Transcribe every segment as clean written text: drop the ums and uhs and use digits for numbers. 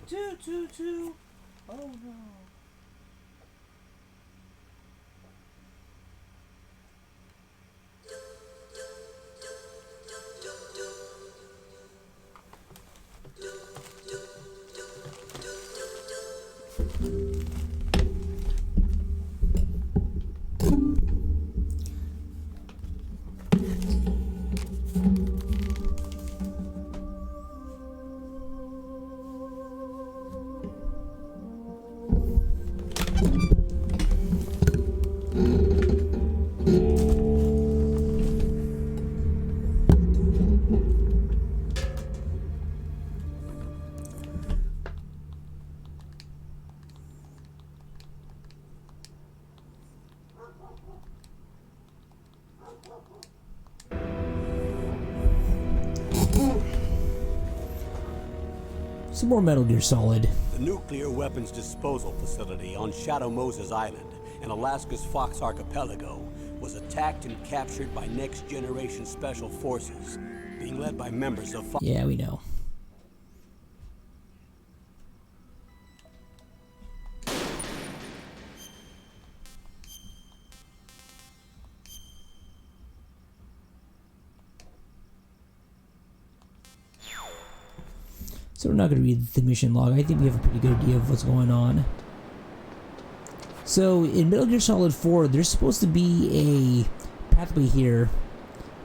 Two. Oh no. Some more Metal Gear Solid. The nuclear weapons disposal facility on Shadow Moses Island in Alaska's Fox Archipelago was attacked and captured by Next Generation Special Forces, being led by members of Fox. Yeah, we know. So we're not going to read the mission log. I think we have a pretty good idea of what's going on. So in Metal Gear Solid 4, there's supposed to be a pathway here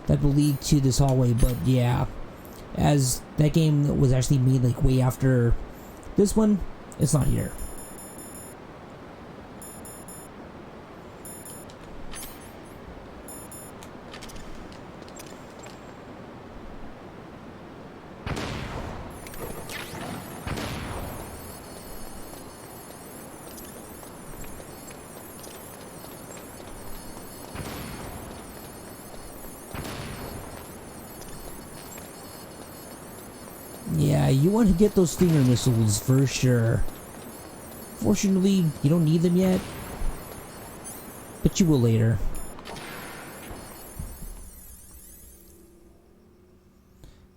that will lead to this hallway, but yeah, as that game was actually made like way after this one, it's not here. Yeah, you want to get those Stinger missiles for sure. Fortunately, you don't need them yet, but you will later.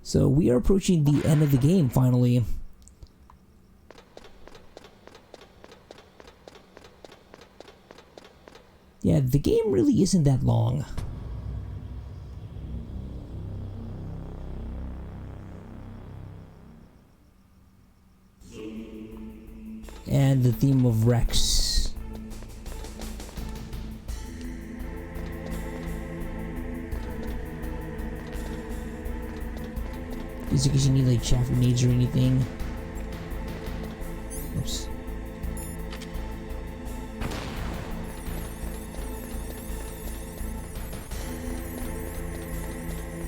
So we are approaching the end of the game finally. Yeah, the game really isn't that long. And the theme of Rex. Just in case you need like chaff grenades or anything. Oops.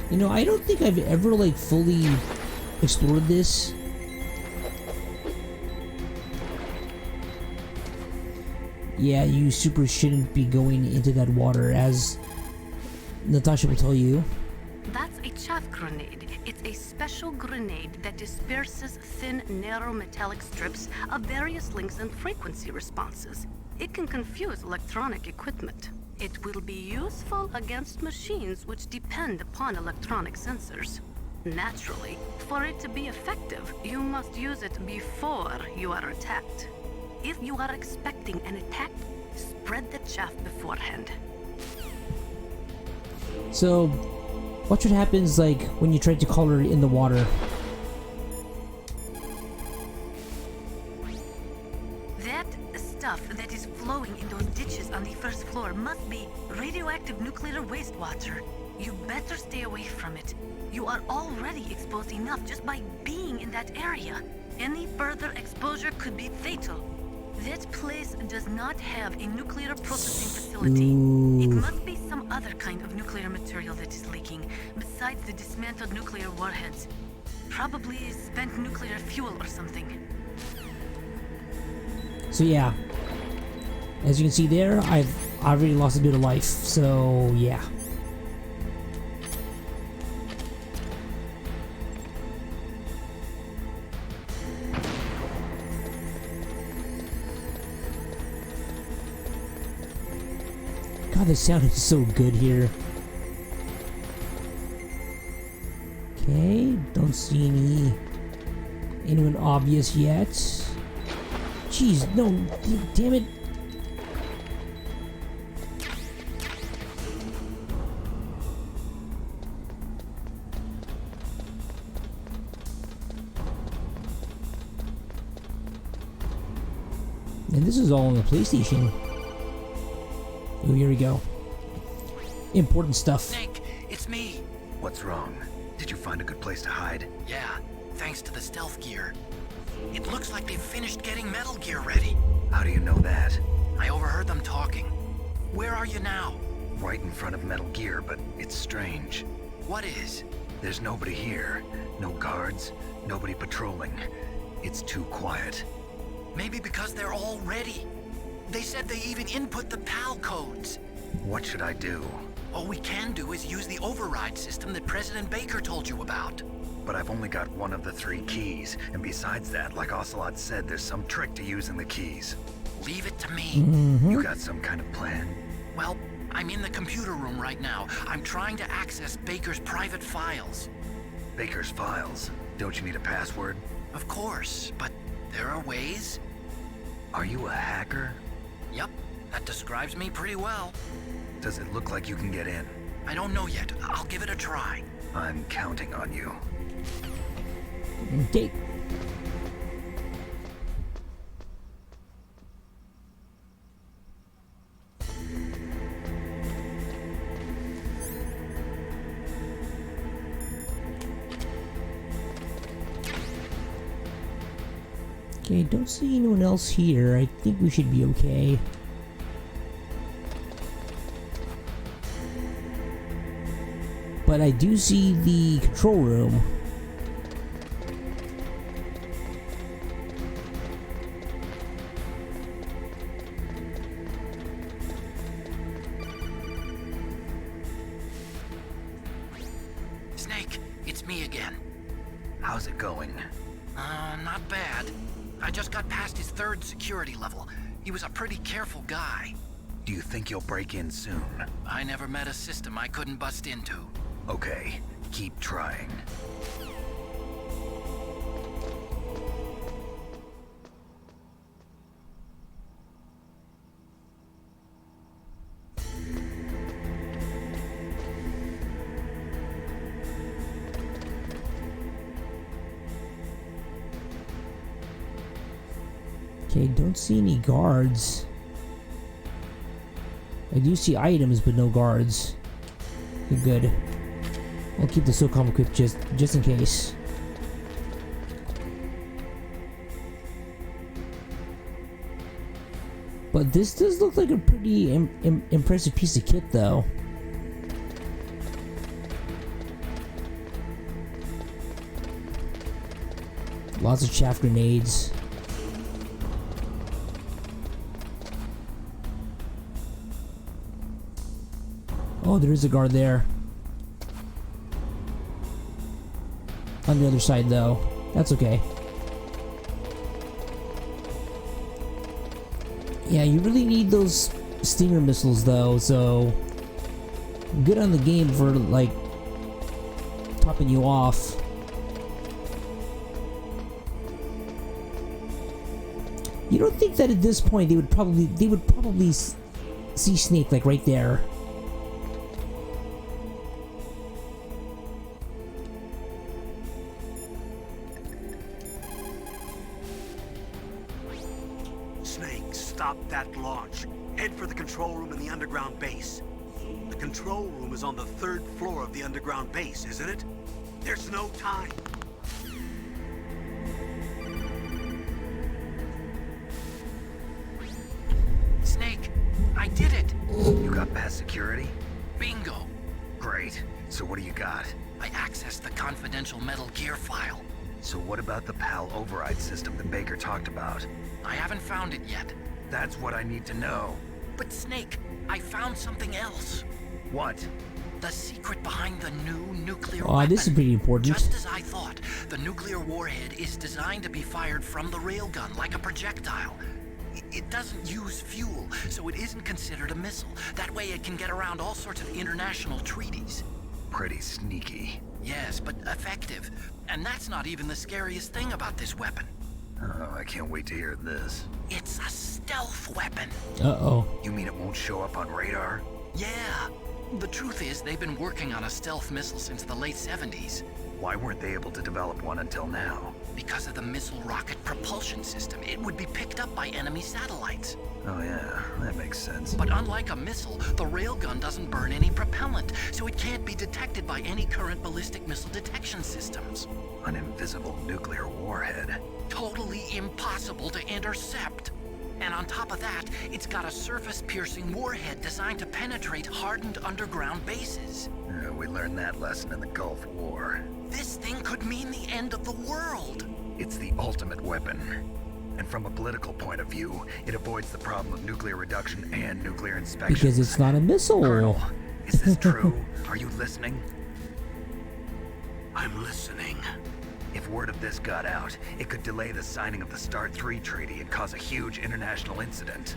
You know, I don't think I've ever like fully explored this. Yeah, you super shouldn't be going into that water, as Natasha will tell you. That's a chaff grenade. It's a special grenade that disperses thin, narrow metallic strips of various lengths and frequency responses. It can confuse electronic equipment. It will be useful against machines which depend upon electronic sensors. Naturally, for it to be effective, you must use it before you are attacked. If you are expecting an attack, spread the chaff beforehand. So, watch what happens like when you try to call her in the water. That stuff that is flowing in those ditches on the first floor must be radioactive nuclear wastewater. You better stay away from it. You are already exposed enough just by being in that area. Any further exposure could be fatal. That place does not have a nuclear processing facility. It must be some other kind of nuclear material that is leaking, besides the dismantled nuclear warheads. Probably spent nuclear fuel or something. So yeah, as you can see there, I've already lost a bit of life, so yeah. God, the sound is so good here. Okay, don't see anyone obvious yet. Jeez, no, damn it. And this is all on the PlayStation. Oh, here we go. Important stuff. Snake, it's me. What's wrong? Did you find a good place to hide? Yeah, thanks to the stealth gear. It looks like they've finished getting Metal Gear ready. How do you know that? I overheard them talking. Where are you now? Right in front of Metal Gear, but it's strange. What is? There's nobody here. No guards, nobody patrolling. It's too quiet. Maybe because they're all ready. They said they even input the PAL codes. What should I do? All we can do is use the override system that President Baker told you about. But I've only got one of the 3 keys, and besides that, like Ocelot said, there's some trick to using the keys. Leave it to me. You got some kind of plan? Well, I'm in the computer room right now. I'm trying to access Baker's private files. Baker's files? Don't you need a password? Of course, but there are ways. Are you a hacker? Yep, that describes me pretty well. Does it look like you can get in? I don't know yet. I'll give it a try. I'm counting on you. Okay. Okay, don't see anyone else here. I think we should be okay. But I do see the control room. Snake, it's me again. How's it going? Not bad. I just got past his 3rd security level. He was a pretty careful guy. Do you think you'll break in soon? I never met a system I couldn't bust into. Okay, keep trying. Okay, don't see any guards. I do see items, but no guards. Okay, good. I'll keep the SOCOM equipped just in case. But this does look like a pretty impressive piece of kit, though. Lots of chaff grenades. Oh, there is a guard there. On the other side, though. That's okay. Yeah, you really need those Stinger missiles, though, so... good on the game for, like, topping you off. You don't think that at this point they would probably see Snake, like, right there? Snake, stop that launch. Head for the control room in the underground base. The control room is on the 3rd floor of the underground base, isn't it? There's no time. Snake, I did it! You got past security? Bingo! Great. So what do you got? I accessed the confidential Metal Gear file. So what about the PAL override system that Baker talked about? I haven't found it yet. That's what I need to know. But Snake, I found something else. What? The secret behind the new nuclear Oh, weapon. this is pretty important. Just as I thought, the nuclear warhead is designed to be fired from the railgun like a projectile. It doesn't use fuel, so it isn't considered a missile. That way it can get around all sorts of international treaties. Pretty sneaky. Yes, but effective. And that's not even the scariest thing about this weapon. Oh, I can't wait to hear this. It's a stealth weapon. Uh-oh. You mean it won't show up on radar? Yeah. The truth is, they've been working on a stealth missile since the late 70s. Why weren't they able to develop one until now? Because of the missile rocket propulsion system, it would be picked up by enemy satellites. Oh yeah, that makes sense. But unlike a missile, the railgun doesn't burn any propellant, so it can't be detected by any current ballistic missile detection systems. An invisible nuclear warhead. Totally impossible to intercept. And on top of that, it's got a surface-piercing warhead designed to penetrate hardened underground bases. We learned that lesson in the Gulf War. This thing could mean the end of the world. It's the ultimate weapon. And from a political point of view, it avoids the problem of nuclear reduction and nuclear inspection. Because it's not a missile. Colonel, is this true? Are you listening? I'm listening. If word of this got out, it could delay the signing of the START 3 treaty and cause a huge international incident.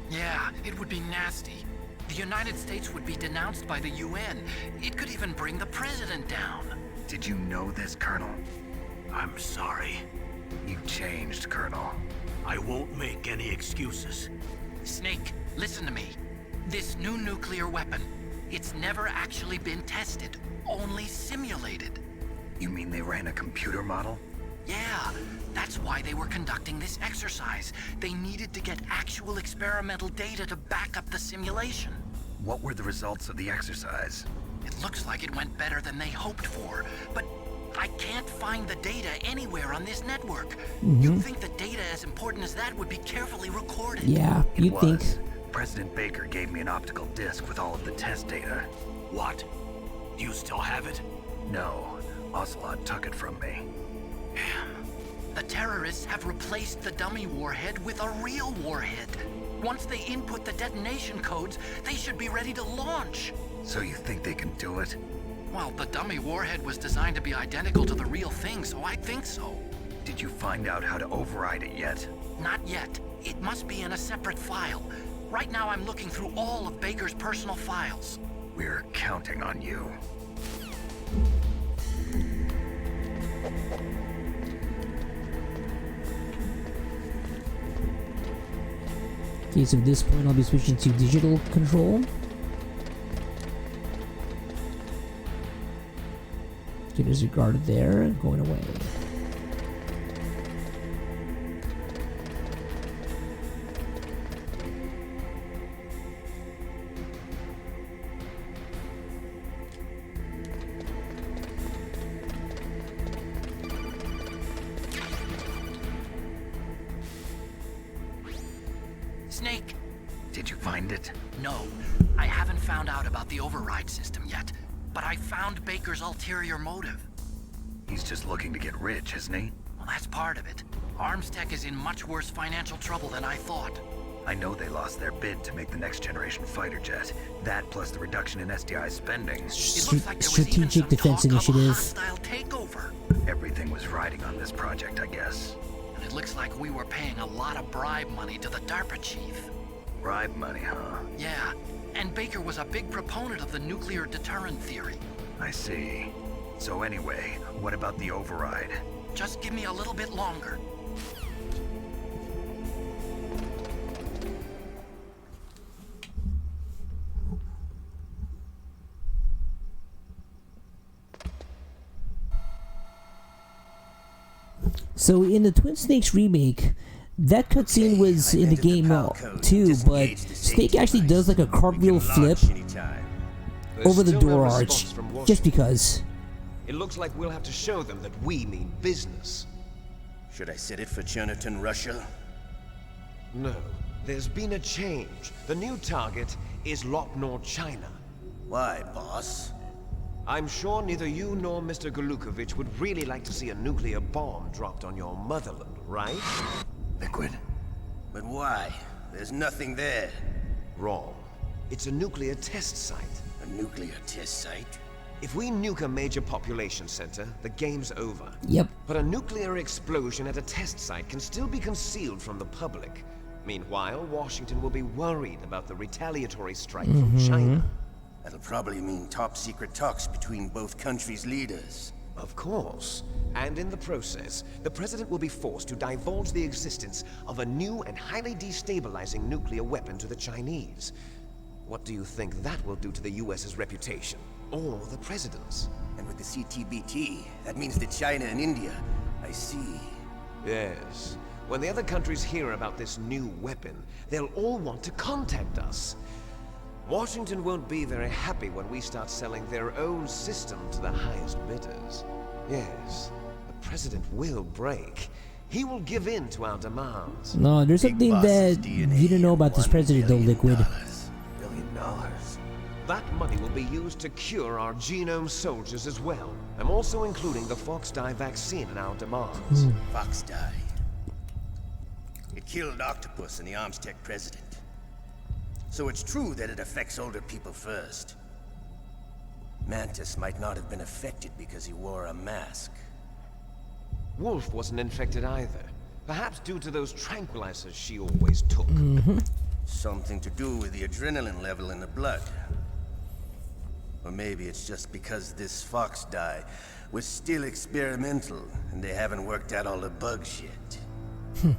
Yeah, it would be nasty. The United States would be denounced by the UN. It could even bring the president down. Did you know this, Colonel? I'm sorry. You changed, Colonel. I won't make any excuses. Snake, listen to me. This new nuclear weapon, it's never actually been tested, only simulated. You mean they ran a computer model? Yeah, that's why they were conducting this exercise. They needed to get actual experimental data to back up the simulation. What were the results of the exercise? It looks like it went better than they hoped for, but I can't find the data anywhere on this network. You'd think the data as important as that would be carefully recorded. Yeah, It you'd think. was. President Baker gave me an optical disc with all of the test data. What? Do you still have it? No, Ocelot took it from me. The terrorists have replaced the dummy warhead with a real warhead. Once they input the detonation codes, they should be ready to launch. So you think they can do it? Well, the dummy warhead was designed to be identical to the real thing, so I think so. Did you find out how to override it yet? Not yet. It must be in a separate file. Right now I'm looking through all of Baker's personal files. We're counting on you. Okay, so at this point I'll be switching to digital control. Okay, there's a guard there, going away. Snake, Did you find it? no. I haven't found out about the override system yet, but I found Baker's ulterior motive. He's just looking to get rich, isn't he? Well, that's part of it. Armstech is in much worse financial trouble than I thought. I know they lost their bid to make the next generation fighter jet. That plus the reduction in SDI spending. It looks like there was even Strategic some Defense talk of a Initiative. hostile takeover. Everything was riding on this project, I guess. And it looks like we were paying a lot of bribe money to the DARPA chief. Bribe money, huh? Yeah, and Baker was a big proponent of the nuclear deterrent theory. I see. So anyway, what about the override? Just give me a little bit longer. So in the Twin Snakes remake, that cutscene was in the game too, but Snake actually does like a cartwheel flip over the door arch, just because. It looks like we'll have to show them that we mean business. Should I set it for Cherniton, Russia? No, there's been a change. The new target is Lopnor, China. Why, boss? I'm sure neither you nor Mr. Golukovich would really like to see a nuclear bomb dropped on your motherland, right? Liquid. But why? There's nothing there. Wrong. It's a nuclear test site. A nuclear test site? If we nuke a major population center, the game's over. Yep. But a nuclear explosion at a test site can still be concealed from the public. Meanwhile, Washington will be worried about the retaliatory strike from China. That'll probably mean top-secret talks between both countries' leaders. Of course. And in the process, the President will be forced to divulge the existence of a new and highly destabilizing nuclear weapon to the Chinese. What do you think that will do to the US's reputation? Or the President's? And with the CTBT, that means that China and India. I see. Yes. When the other countries hear about this new weapon, they'll all want to contact us. Washington won't be very happy when we start selling their own system to the highest bidders. Yes, the President will break. He will give in to our demands. No, there's something that you don't know about this president, though, Liquid. $1 billion. That money will be used to cure our genome soldiers as well. I'm also including the Fox dye vaccine in our demands. Fox dye. It killed Octopus and the Armstech president. So it's true that it affects older people first. Mantis might not have been affected because he wore a mask. Wolf wasn't infected either. Perhaps due to those tranquilizers she always took. Something to do with the adrenaline level in the blood. Or maybe it's just because this Fox dye was still experimental and they haven't worked out all the bugs yet.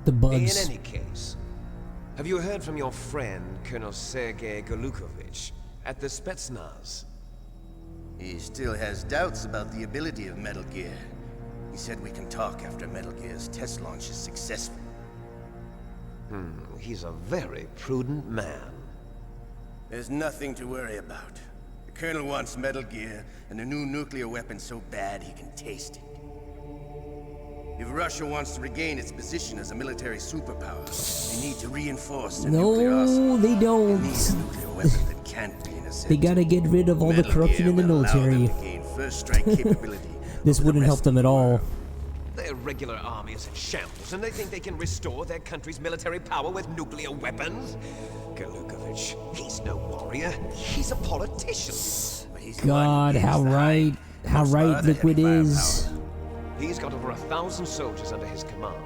The bugs. In any case, have you heard from your friend, Colonel Sergei Golukovich, at the Spetsnaz? He still has doubts about the ability of Metal Gear. He said we can talk after Metal Gear's test launch is successful. He's a very prudent man. There's nothing to worry about. The Colonel wants Metal Gear and a new nuclear weapon so bad he can taste it. If Russia wants to regain its position as a military superpower, they need to reinforce their nuclear arsenal. No, they They don't. need a nuclear weapon that can't be intercepted. They gotta get rid of all the Metal corruption Gear in the will allow them military. to gain first strike capability. This over the wouldn't help rest of them at the all. world. Their regular army is in shambles, and they think they can restore their country's military power with nuclear weapons? Golukovich, he's no warrior. He's a politician. But he's the one who God, gives how the right, high, how much right farther Liquid heavy is. firepower. He's got over 1,000 soldiers under his command.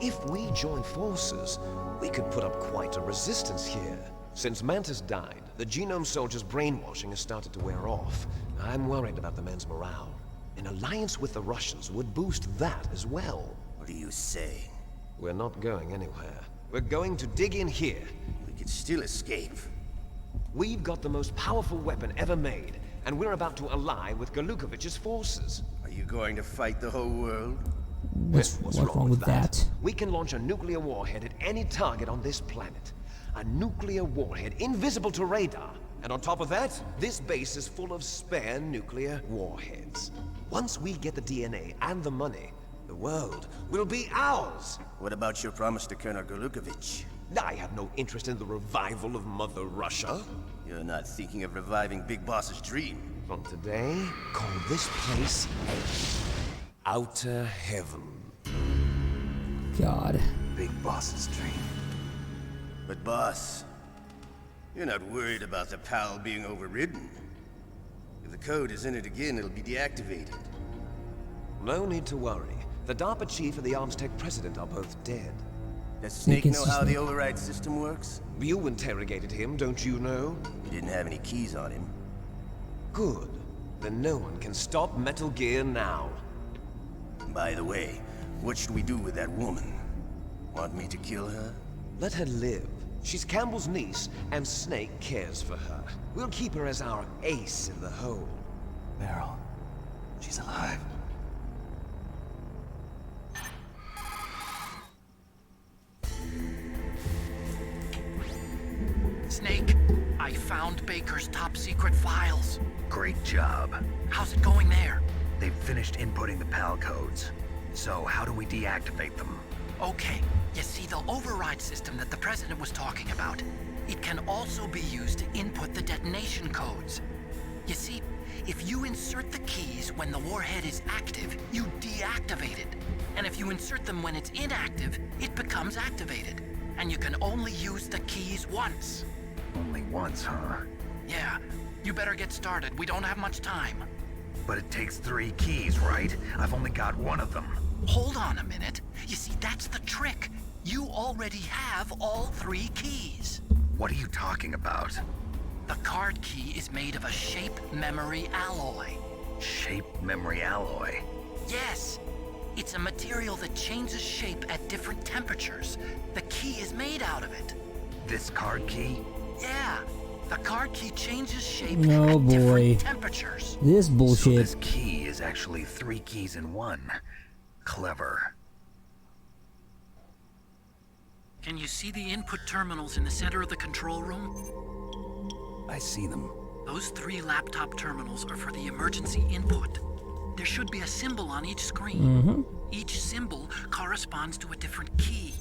If we join forces, we could put up quite a resistance here. Since Mantis died, the genome soldiers' brainwashing has started to wear off. I'm worried about the men's morale. An alliance with the Russians would boost that as well. What are you saying? We're not going anywhere. We're going to dig in here. We could still escape. We've got the most powerful weapon ever made, and we're about to ally with Golukovich's forces. Are you going to fight the whole world? What's wrong with that? We can launch a nuclear warhead at any target on this planet. A nuclear warhead invisible to radar. And on top of that, this base is full of spare nuclear warheads. Once we get the DNA and the money, the world will be ours. What about your promise to Colonel Golukovich? I have no interest in the revival of Mother Russia. You're not thinking of reviving Big Boss's dream. From today, call this place Outer Heaven. God. Big Boss's dream. But boss, you're not worried about the PAL being overridden. If the code is in it again, it'll be deactivated. No need to worry. The DARPA chief and the Armstech president are both dead. Does Snake Snake know is how Snake. the override system works? You interrogated him, don't you know? He didn't have any keys on him. Good. Then no one can stop Metal Gear now. By the way, what should we do with that woman? Want me to kill her? Let her live. She's Campbell's niece, and Snake cares for her. We'll keep her as our ace in the hole. Meryl, she's alive. Snake, I found Baker's top secret files. Great job. How's it going there? They've finished inputting the PAL codes. So how do we deactivate them? Okay, you see the override system that the President was talking about. It can also be used to input the detonation codes. You see, if you insert the keys when the warhead is active, you deactivate it. And if you insert them when it's inactive, it becomes activated. And you can only use the keys once. Only once, huh? Yeah, you better get started. We don't have much time. But it takes 3 keys, right? I've only got 1 of them. Hold on a minute. You see, that's the trick. You already have all 3 keys. What are you talking about? The card key is made of a shape memory alloy. Shape memory alloy. Yes, it's a material that changes shape at different temperatures. The key is made out of it. This card key? Yeah, the card key changes shape Oh, at boy. different temperatures. This So bullshit. this key is actually 3 keys in one. Clever. Can you see the input terminals in the center of the control room? I see them. Those 3 laptop terminals are for the emergency input. There should be a symbol on each screen. Each symbol corresponds to a different key.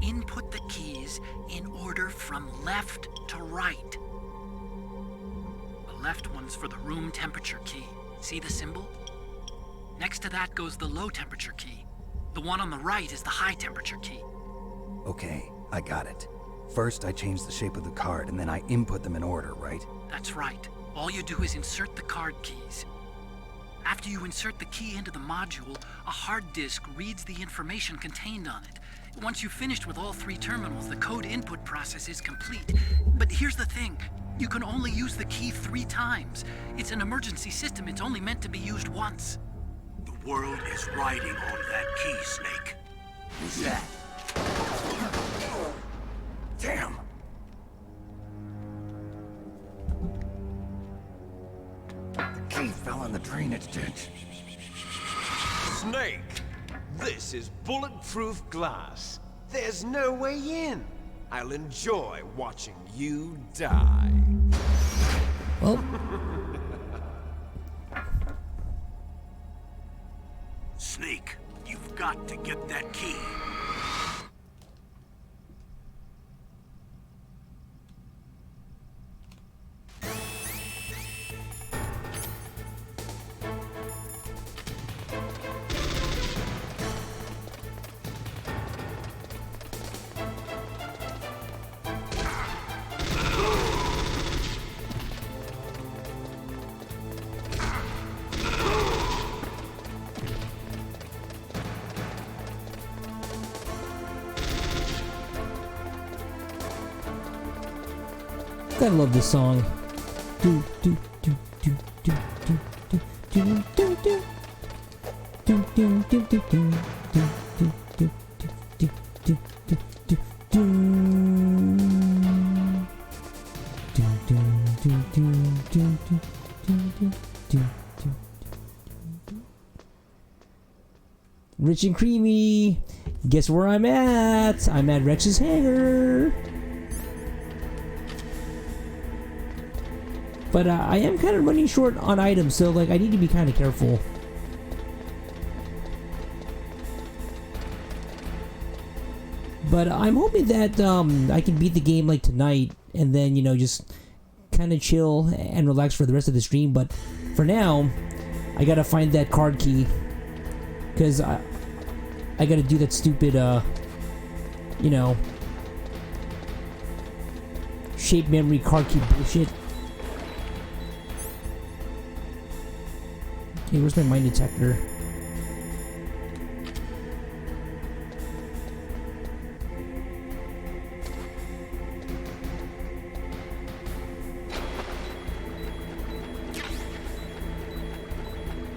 Input the keys in order from left to right. The left one's for the room temperature key. See the symbol? Next to that goes the low temperature key. The one on the right is the high temperature key. Okay, I got it. First, I change the shape of the card, and then I input them in order, right? That's right. All you do is insert the card keys. After you insert the key into the module, a hard disk reads the information contained on it. Once you've finished with all 3 terminals, the code input process is complete. But here's the thing. You can only use the key 3 times. It's an emergency system. It's only meant to be used once. The world is riding on that key, Snake. Who's that? Damn! The key fell in the drainage ditch. Snake, this is bulletproof glass. There's no way in. I'll enjoy watching you die. Well, Snake, you've got to get that key. I love this song. Do do do do do do do do do do. Do do do do do do do do do do do do do. Do do do do do do do do do. Rich and creamy. Guess where I'm at? I'm at Rex's hangar. But I am kind of running short on items, so like I need to be kind of careful. But I'm hoping that I can beat the game like tonight, and then just kind of chill and relax for the rest of the stream. But for now, I gotta find that card key, cause I gotta do that stupid shape memory card key bullshit. Okay, where's my mine detector?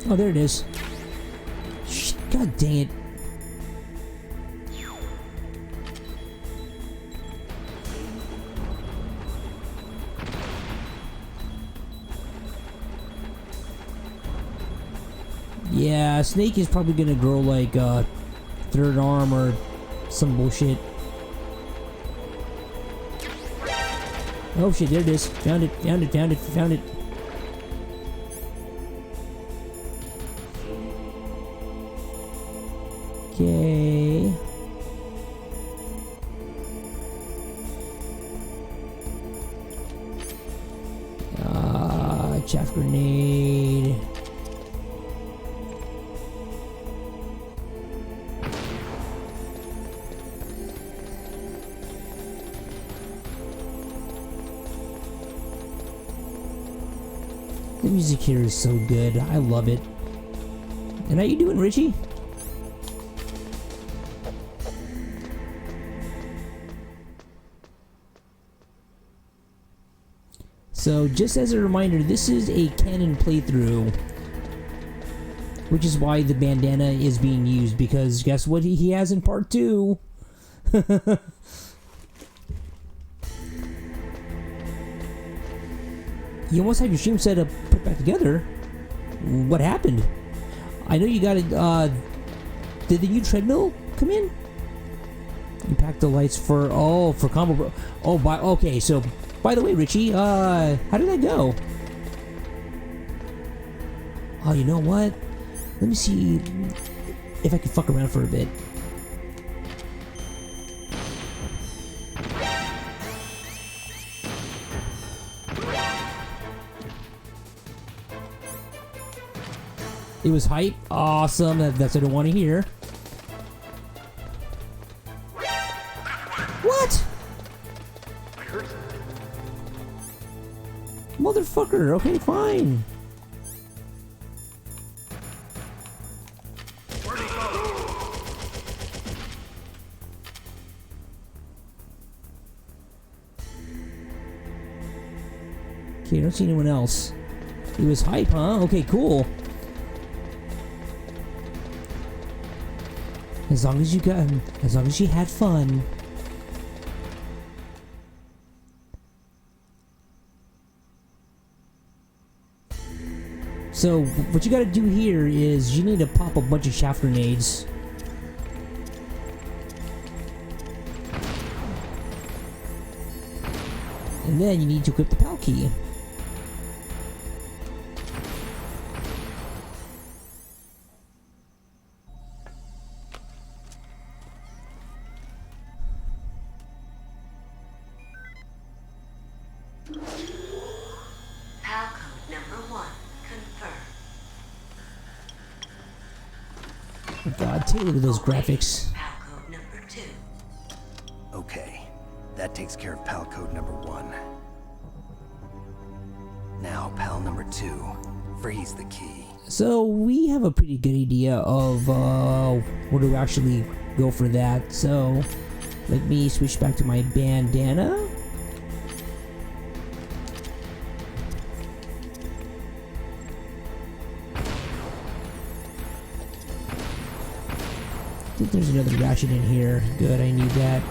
Oh, there it is. God dang it. Yeah, Snake is probably gonna grow like a third arm or some bullshit. Oh shit, there it is. Found it, found it, found it, found it. Okay. Chaff grenade. The music here is so good. I love it. And how you doing, Richie? So just as a reminder, this is a canon playthrough, which is why the bandana is being used, because guess what he has in part 2? You almost had your stream setup put back together. What happened? I know you got it. Did the new treadmill come in? Impact the lights for combo. Okay. So, by the way, Richie, how did that go? Oh, you know what? Let me see if I can fuck around for a bit. It was hype. Awesome. That's what I want to hear. What? Motherfucker. Okay, fine. Okay, I don't see anyone else. It was hype, huh? Okay, cool. As long as you had fun. So what you gotta do here is you need to pop a bunch of shaft grenades. And then you need to equip the PAL key. PAL code number 1 confirmed. Oh God, take a look at those graphics. PAL code number 2. Okay, that takes care of PAL code number 1. Now, PAL number 2. Freeze the key. So we have a pretty good idea of where to actually go for that. So let me switch back to my bandana. I think there's another ratchet in here. Good, I need that.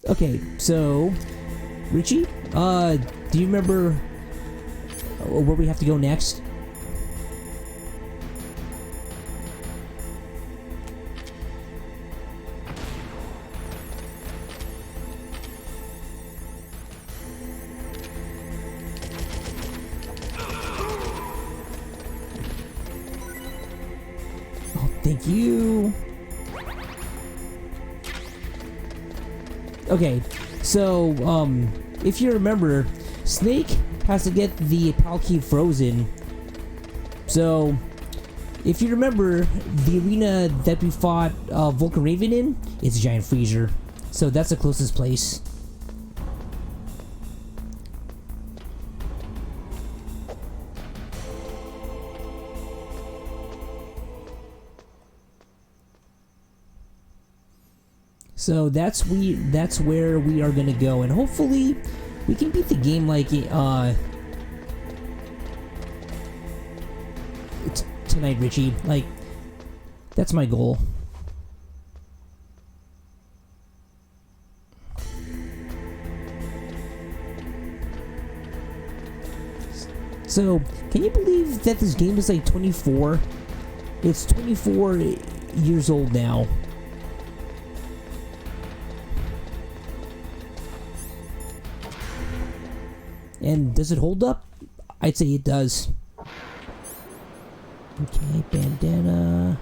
Okay, so Richie, do you remember where we have to go next? Oh, thank you. Okay, so, if you remember, Snake has to get the PAL key frozen. So, if you remember, the arena that we fought Vulcan Raven in, it's a giant freezer. So that's the closest place. So that's where we are gonna go, and hopefully we can beat the game like tonight, Richie. Like, that's my goal. So, can you believe that this game is like 24? It's 24 years old now. And does it hold up? I'd say it does. Okay, bandana.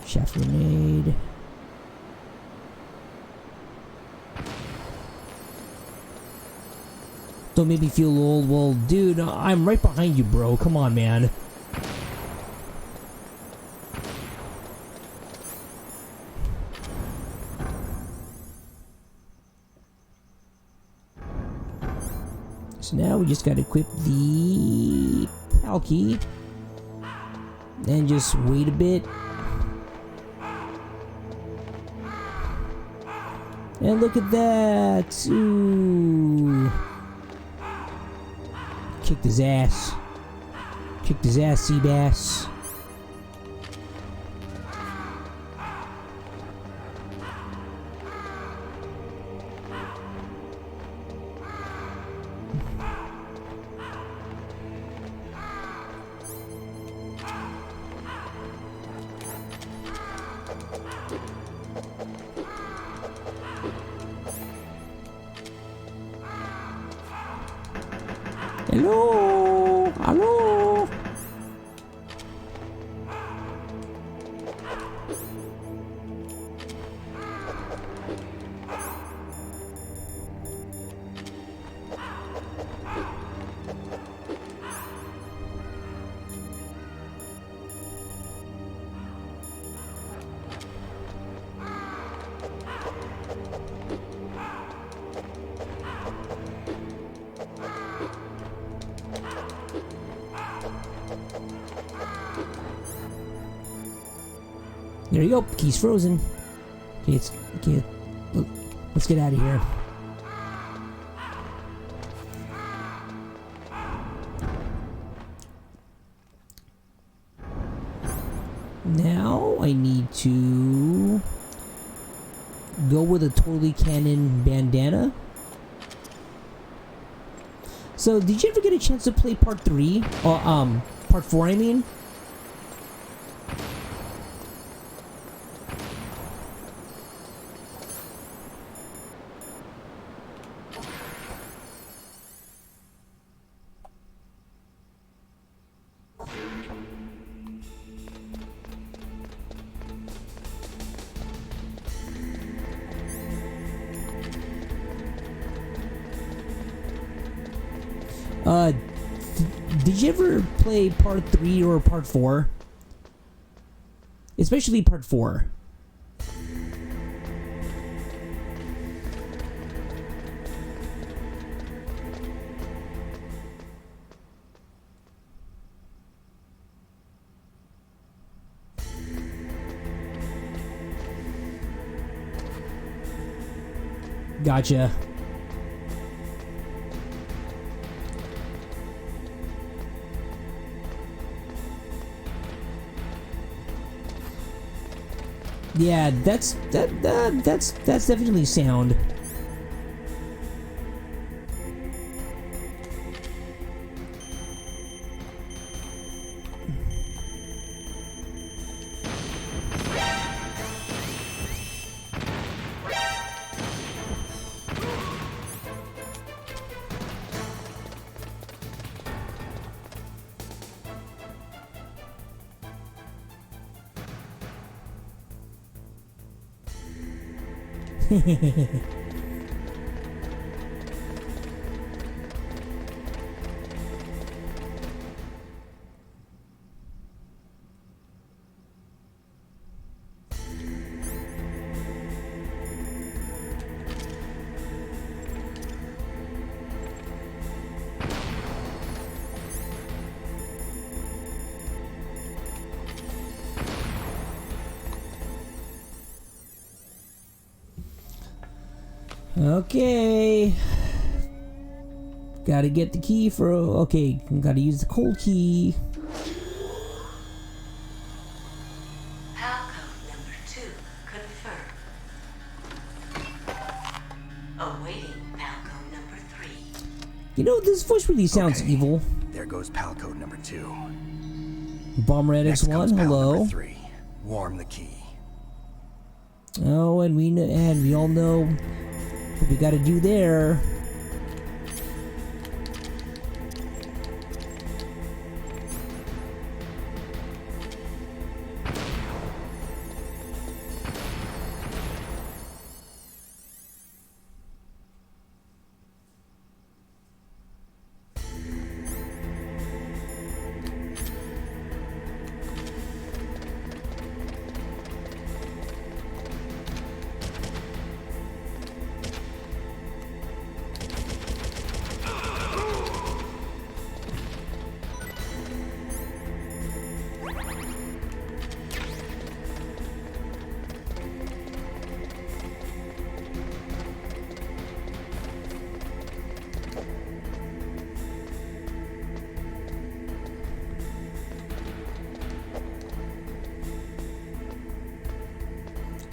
Shaft grenade. Don't make me feel old. Well, dude, I'm right behind you, bro. Come on, man. So now we just gotta equip the PAL key. and just wait a bit. And look at that! Ooh. Kicked his ass. Kicked his ass, Seabass. Hello? Hello? There you go. Key's frozen. Okay, let's get out of here. Now I need to go with a totally canon bandana. So, did you ever get a chance to play part 3? Or, part 4, I mean? Did you ever play part 3 or part 4? Especially part 4. Gotcha. Yeah, that's definitely sound. Okay. Gotta get the key for... Okay, gotta use the cold key. Palcode number 2 confirmed. Awaiting palcode number 3. You know, this voice really sounds evil. There goes pal code number 2. Bomber Addicts 1, hello. Number 3. Warm the key. Oh, and we all know what we gotta do there.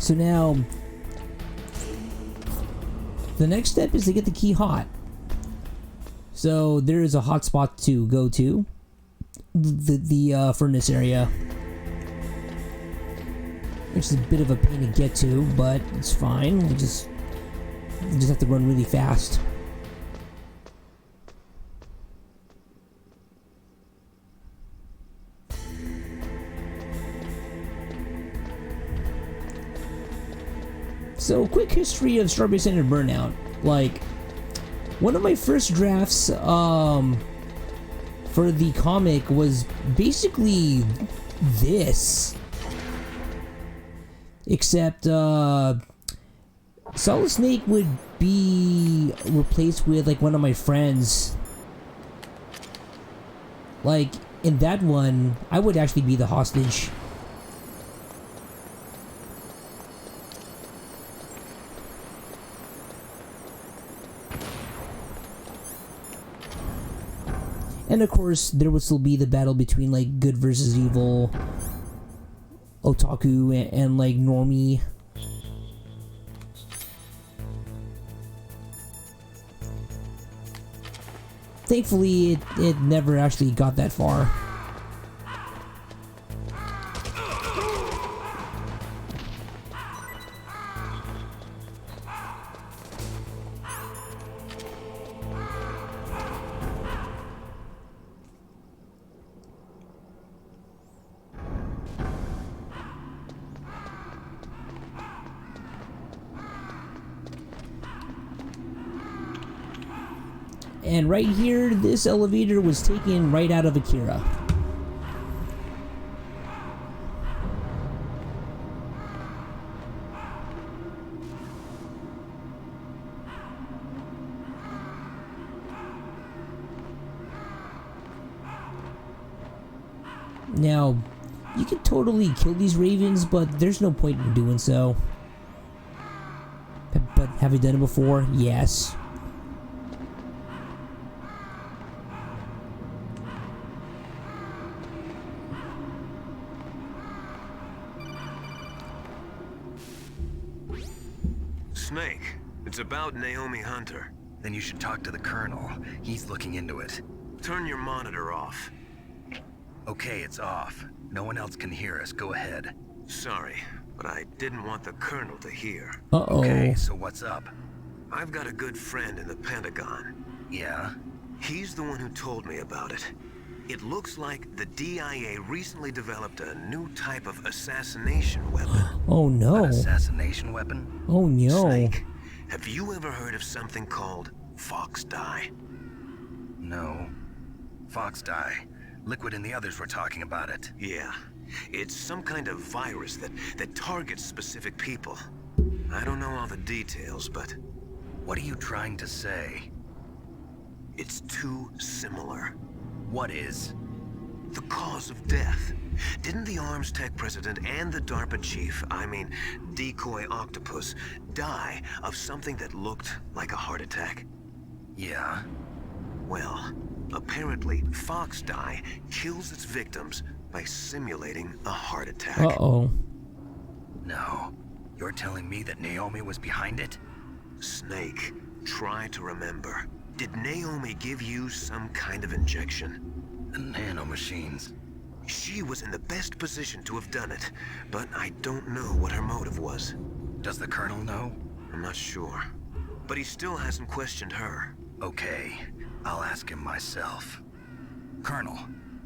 So now, the next step is to get the key hot. So there is a hot spot to go to, the furnace area, which is a bit of a pain to get to, but it's fine. We just have to run really fast. So, quick history of Strawberry Center Burnout. Like, one of my first drafts for the comic was basically this. Except, Solid Snake would be replaced with, like, one of my friends. Like, in that one, I would actually be the hostage. And of course, there would still be the battle between, like, good versus evil, otaku, and like, normie. Thankfully, it never actually got that far. And right here, this elevator was taken right out of Akira. Now, you can totally kill these ravens, but there's no point in doing so. But have you done it before? Yes. Snake, it's about Naomi Hunter. Then you should talk to the Colonel. He's looking into it. Turn your monitor off. Okay, it's off. No one else can hear us. Go ahead. Sorry, but I didn't want the Colonel to hear. Uh-oh. Okay, so what's up? I've got a good friend in the Pentagon. Yeah? He's the one who told me about it. It looks like the DIA recently developed a new type of assassination weapon. Oh no. An assassination weapon? Oh no. Snake, have you ever heard of something called Fox Dye? No. Fox Dye. Liquid and the others were talking about it. Yeah. It's some kind of virus that targets specific people. I don't know all the details, but... What are you trying to say? It's too similar. What is? The cause of death. Didn't the Arms Tech president and the DARPA chief, I mean, Decoy Octopus, die of something that looked like a heart attack? Yeah? Well, apparently Fox Dye kills its victims by simulating a heart attack. Uh-oh. No. You're telling me that Naomi was behind it? Snake, try to remember. Did Naomi give you some kind of injection? The nanomachines. She was in the best position to have done it, but I don't know what her motive was. Does the Colonel know? I'm not sure. But he still hasn't questioned her. Okay, I'll ask him myself. Colonel,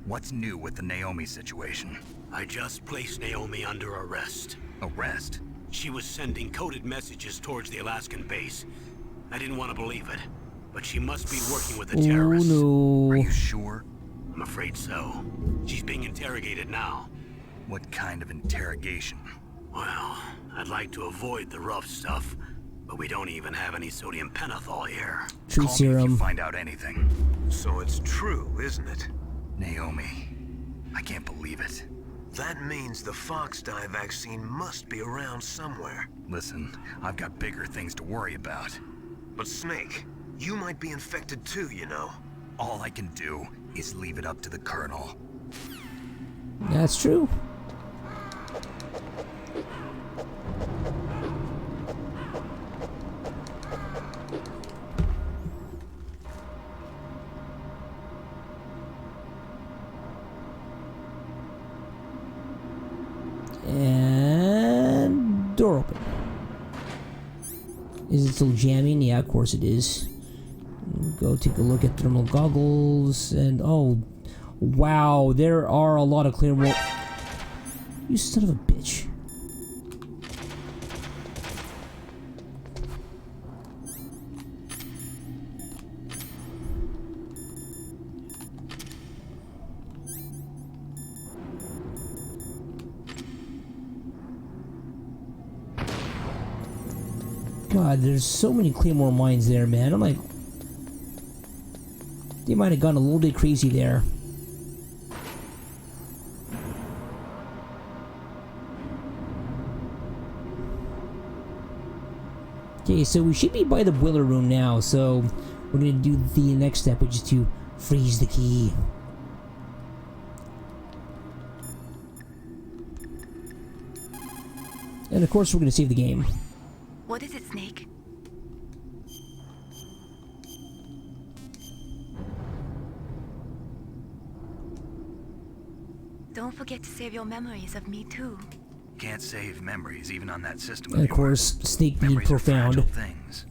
what's new with the Naomi situation? I just placed Naomi under arrest. Arrest? She was sending coded messages towards the Alaskan base. I didn't want to believe it, but she must be working with the terrorists. Oh Are no. you sure? I'm afraid so. She's being interrogated now. What kind of interrogation? Well, I'd like to avoid the rough stuff, but we don't even have any sodium pentothal here. Truth Call me if you serum. find out anything. So it's true, isn't it? Naomi, I can't believe it. That means the Fox Dye vaccine must be around somewhere. Listen, I've got bigger things to worry about. But Snake, you might be infected too, you know. All I can do is leave it up to the Colonel. That's true. Door open. Is it still jamming? Yeah, of course it is. Go take a look at thermal goggles, and oh, wow, there are a lot of clear more. You son of a bitch. God, there's so many Claymore mines there, man. I'm like, they might have gone a little bit crazy there. Okay, so we should be by the boiler room now, so we're gonna do the next step, which is to freeze the key. And of course, we're gonna save the game. What is it, Snake? Don't forget to save your memories of me too. Can't save memories even on that system. And of course, Snake being memories are profound. fragile things.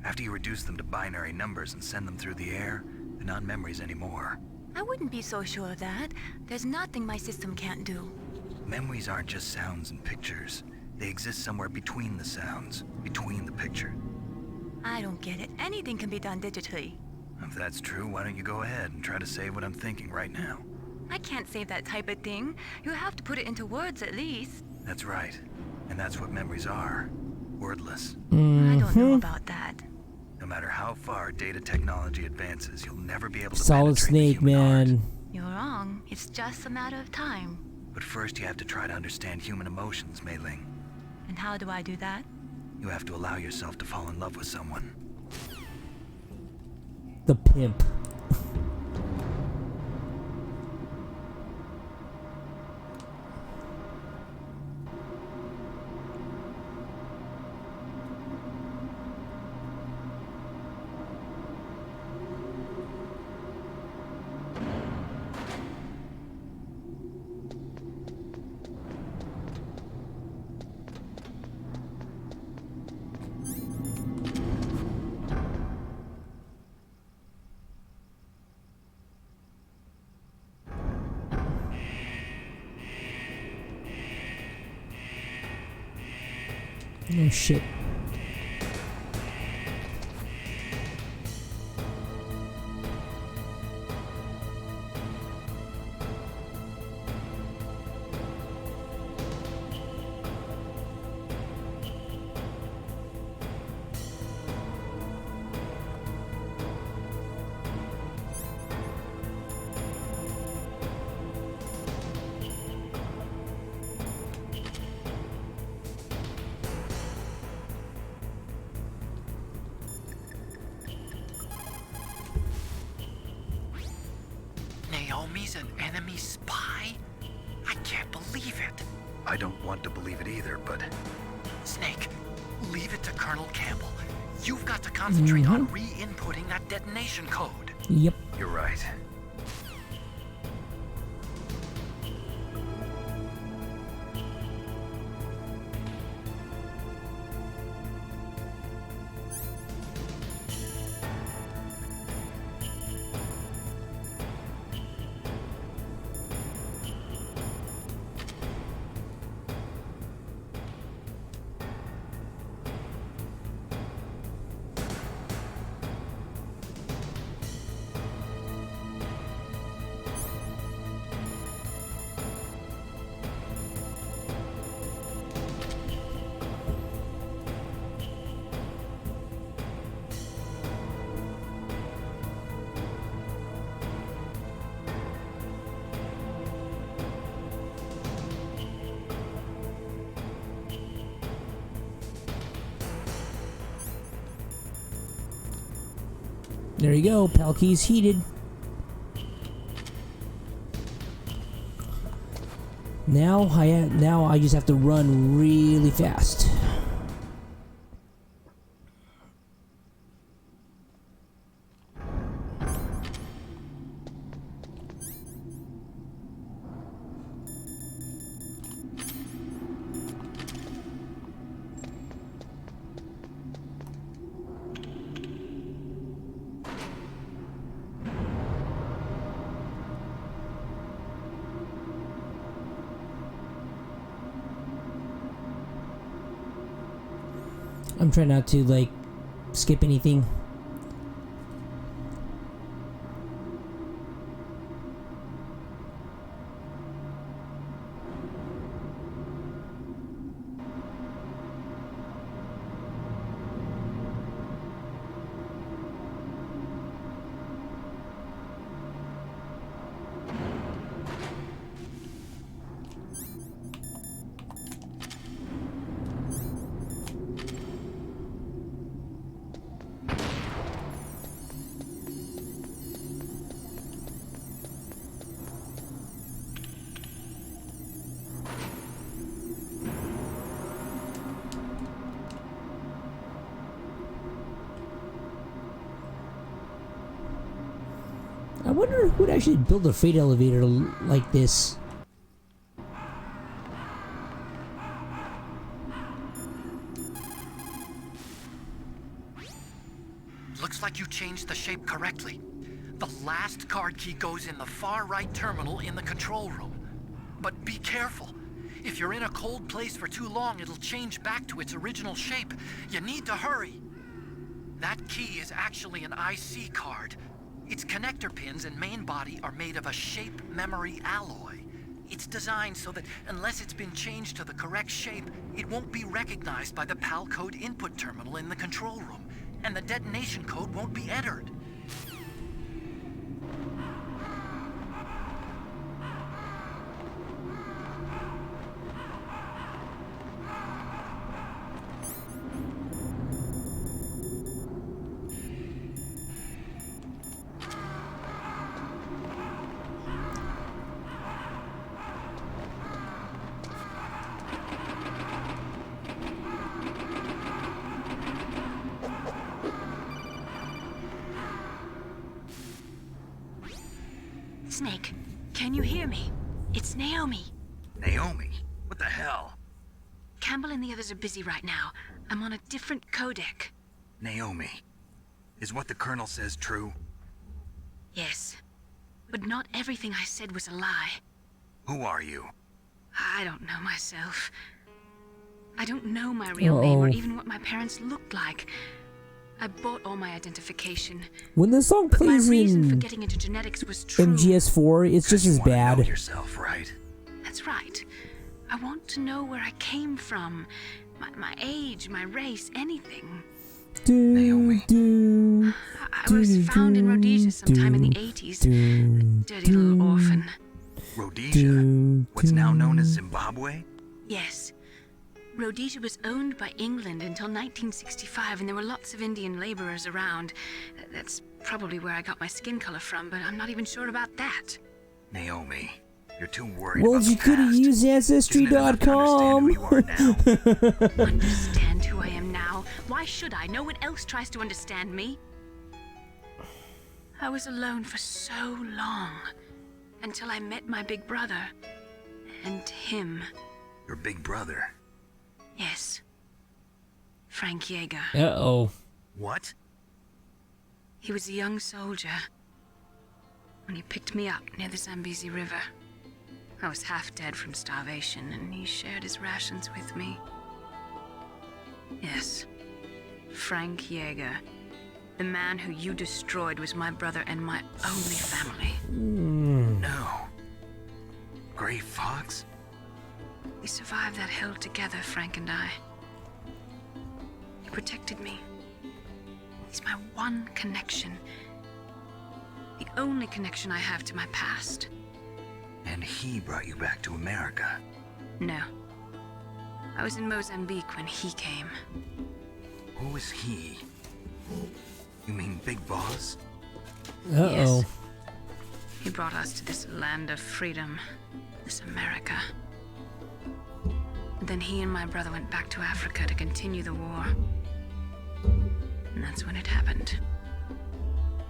After you reduce them to binary numbers and send them through the air, they're not memories anymore. I wouldn't be so sure of that. There's nothing my system can't do. Memories aren't just sounds and pictures. They exist somewhere between the sounds, between the picture. I don't get it. Anything can be done digitally. If that's true, why don't you go ahead and try to say what I'm thinking right now? I can't save that type of thing. You have to put it into words at least. That's right. And that's what memories are. Wordless. I don't know about that. No matter how far data technology advances, you'll never be able to Solid penetrate the Snake, human heart. man. You're wrong. It's just a matter of time. But first you have to try to understand human emotions, Mei Ling. And how do I do that? You have to allow yourself to fall in love with someone. The pimp. Oh shit. Naomi's an enemy spy? I can't believe it. I don't want to believe it either, but Snake, leave it to Colonel Campbell. You've got to concentrate on re-inputting that detonation code. Yep. you're right. There you go, Palkey's heated. Now I just have to run really fast. I'm trying not to, like, skip anything. I wonder who would actually build a freight elevator like this. Looks like you changed the shape correctly. The last card key goes in the far right terminal in the control room. But be careful. If you're in a cold place for too long, it'll change back to its original shape. You need to hurry. That key is actually an IC card. Its connector pins and main body are made of a shape memory alloy. It's designed so that unless it's been changed to the correct shape, it won't be recognized by the PAL code input terminal in the control room, and the detonation code won't be entered. Snake, can you hear me? It's Naomi. Naomi? What the hell? Campbell and the others are busy right now. I'm on a different codec. Naomi, is what the Colonel says true? Yes. But not everything I said was a lie. Who are you? I don't know myself. I don't know my real name or even what my parents looked like. I bought all my identification. When the song But my plays reason for in getting into genetics was true. MGS4, it's just You as wanna know bad. yourself, right? That's right. I want to know where I came from. My age, my race, anything. Naomi. I was found in Rhodesia sometime in the 80s. A dirty little orphan. Rhodesia? What's now known as Zimbabwe? Yes. Rhodesia was owned by England until 1965, and there were lots of Indian laborers around. That's probably where I got my skin color from, but I'm not even sure about that. Naomi, you're too worried Well, about you the could have past. used Isn't it enough to understand who Ancestry.com. you are now? Understand who I am now? Why should I? No one else tries to understand me. I was alone for so long, until I met my big brother, and him. Your big brother. Yes. Frank Yeager. Uh-oh. What? He was a young soldier when he picked me up near the Zambezi River. I was half dead from starvation, and he shared his rations with me. Yes. Frank Yeager. The man who you destroyed was my brother and my only family. No. Gray Fox? We survived that hell together, Frank and I. He protected me. He's my one connection. The only connection I have to my past. And he brought you back to America. No. I was in Mozambique when he came. Who is he? You mean Big Boss? Uh-oh. Yes. He brought us to this land of freedom, this America. And then he and my brother went back to Africa to continue the war. And that's when it happened.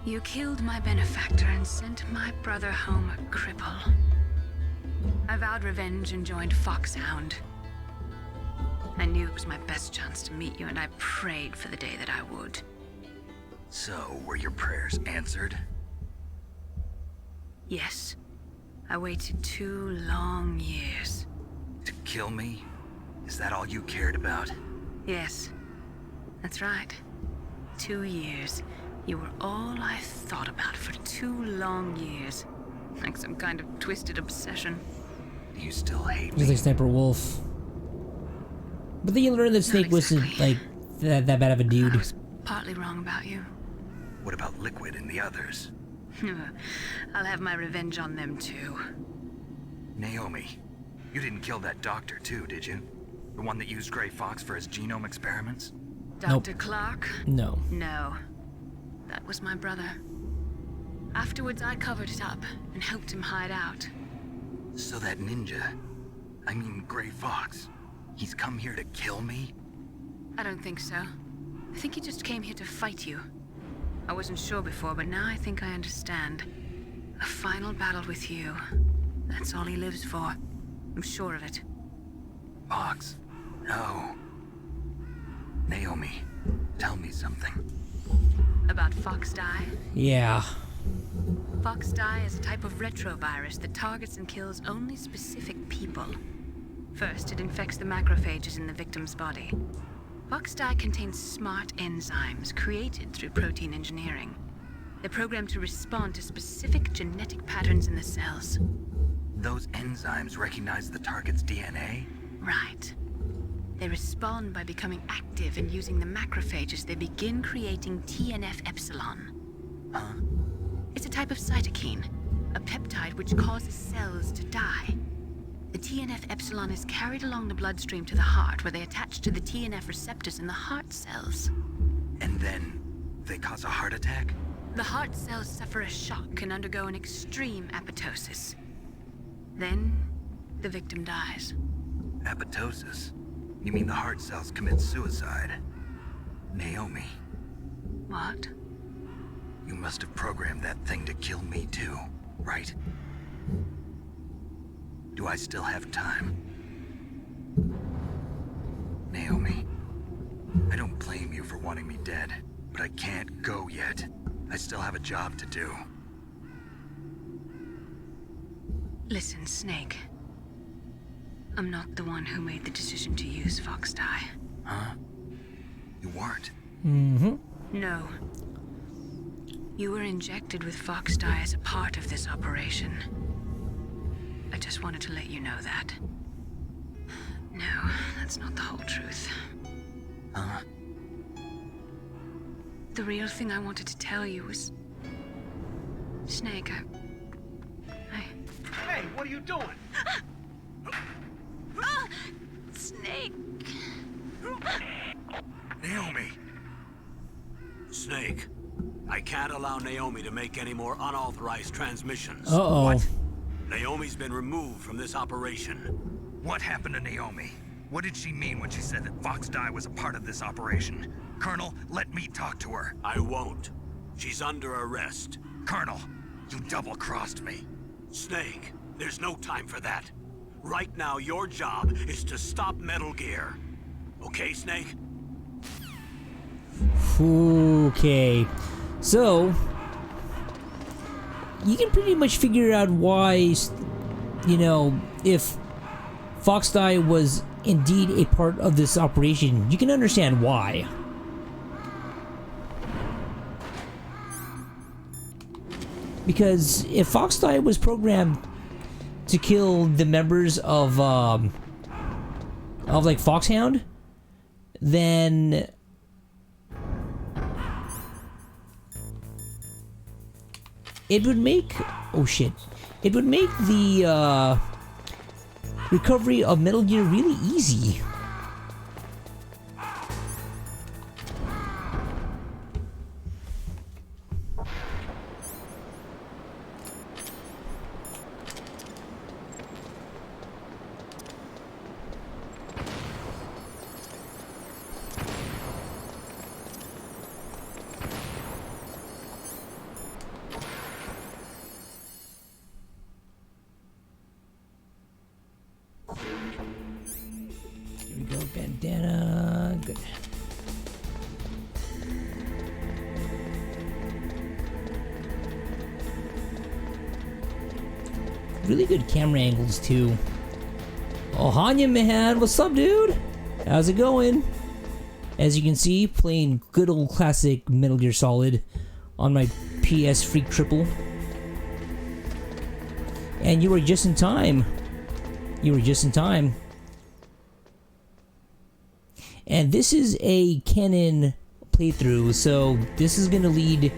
You killed my benefactor and sent my brother home a cripple. I vowed revenge and joined Foxhound. I knew it was my best chance to meet you, and I prayed for the day that I would. So, were your prayers answered? Yes. I waited 2 long years. To kill me? Is that all you cared about? Yes. That's right. 2 years. You were all I thought about for 2 long years. Like some kind of twisted obsession. You still hate Just me. like Sniper Wolf. But then you learn that Snake wasn't exactly. like that bad of a I dude. was partly wrong about you. What about Liquid and the others? I'll have my revenge on them too. Naomi, you didn't kill that doctor too, did you? The one that used Gray Fox for his genome experiments? Nope. Dr. Clark? No. No. That was my brother. Afterwards, I covered it up and helped him hide out. So that ninja, I mean Gray Fox, he's come here to kill me? I don't think so. I think he just came here to fight you. I wasn't sure before, but now I think I understand. A final battle with you. That's all he lives for. I'm sure of it. Fox? No. Naomi, tell me something. About Fox Die? Yeah. Fox Die is a type of retrovirus that targets and kills only specific people. First, it infects the macrophages in the victim's body. Fox Die contains smart enzymes created through protein engineering. They're programmed to respond to specific genetic patterns in the cells. Those enzymes recognize the target's DNA? Right. They respond by becoming active and using the macrophages. They begin creating TNF-epsilon. Huh? It's a type of cytokine, a peptide which causes cells to die. The TNF-epsilon is carried along the bloodstream to the heart, where they attach to the TNF receptors in the heart cells. And then they cause a heart attack? The heart cells suffer a shock and undergo an extreme apoptosis. Then, the victim dies. Apoptosis? You mean the heart cells commit suicide? Naomi, What? you must have programmed that thing to kill me too, right? Do I still have time? Naomi, I don't blame you for wanting me dead, but I can't go yet. I still have a job to do. Listen, Snake. I'm not the one who made the decision to use Fox Die. Huh? You weren't? Mm-hmm. No. You were injected with Fox Die as a part of this operation. I just wanted to let you know that. No, that's not the whole truth. Huh? The real thing I wanted to tell you was... Snake, I... Hey, what are you doing? Snake! Naomi! Snake, I can't allow Naomi to make any more unauthorized transmissions. Uh-oh. What? Naomi's been removed from this operation. What happened to Naomi? What did she mean when she said that Fox Die was a part of this operation? Colonel, let me talk to her. I won't. She's under arrest. Colonel, you double-crossed me. Snake, there's no time for that. Right now, your job is to stop Metal Gear. Okay, Snake? Okay. So, you can pretty much figure out why, you know, if Fox Die was indeed a part of this operation, you can understand why. Because if Fox Die was programmed to kill the members of like Foxhound, then it would make it would make the recovery of Metal Gear really easy. Here we go, bandana. Good. Really good camera angles too. Oh, Hanya, man, what's up, dude? How's it going? As you can see, playing good old classic Metal Gear Solid on my PS Freak Triple. And you were just in time. You were just in time. And this is a canon playthrough, so this is going to lead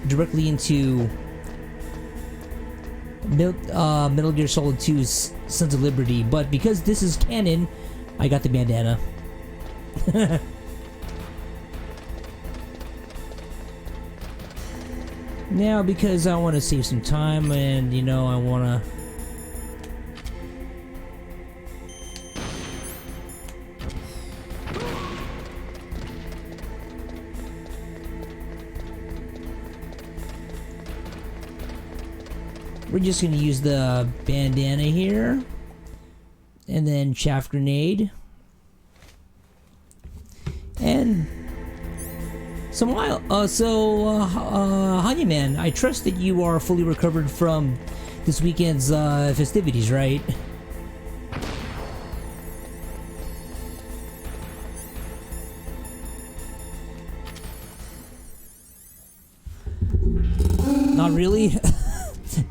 directly into Metal Gear Solid 2's Sons of Liberty. But because this is canon, I got the bandana. Now, because I want to save some time and, you know, I want to... We're just going to use the bandana here. And then chaff grenade. And... Hanyaman, I trust that you are fully recovered from this weekend's festivities, right? Not really?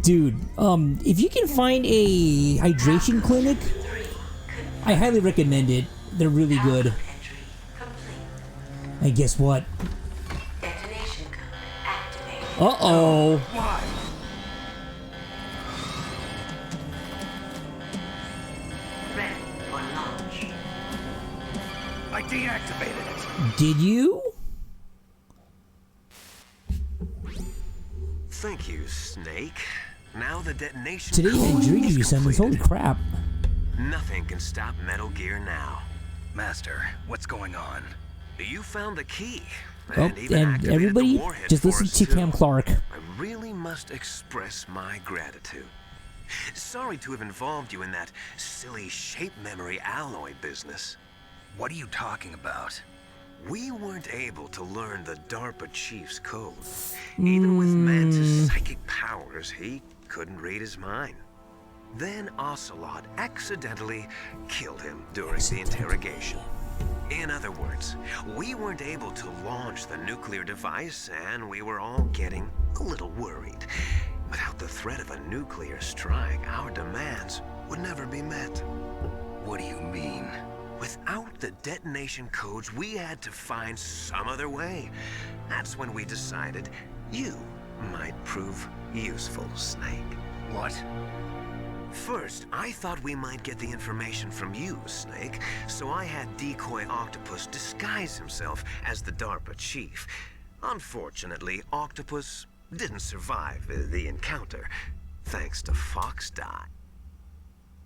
Dude, if you can find a hydration clinic, I highly recommend it. They're really good. And guess what? Detonation code activated. Uh-oh. Why? Ready for launch. I deactivated it. Did you? Thank you, Snake. Now the detonation Today I code dreamed is you something. Holy completed. crap. Nothing can stop Metal Gear now. Master, what's going on? You found the key. Oh, even and activated everybody, the warhead just for listen us, to too. Cam Clark. I really must express my gratitude. Sorry to have involved you in that silly shape memory alloy business. What are you talking about? We weren't able to learn the DARPA chief's code. Even with Mantis' psychic powers, he couldn't read his mind. Then Ocelot accidentally killed him during the interrogation. In other words, we weren't able to launch the nuclear device, and we were all getting a little worried. Without the threat of a nuclear strike, our demands would never be met. What do you mean? Without the detonation codes, we had to find some other way. That's when we decided you might prove useful, Snake. What? First, I thought we might get the information from you, Snake, so I had Decoy Octopus disguise himself as the DARPA chief. Unfortunately, Octopus didn't survive the encounter, thanks to Fox Die.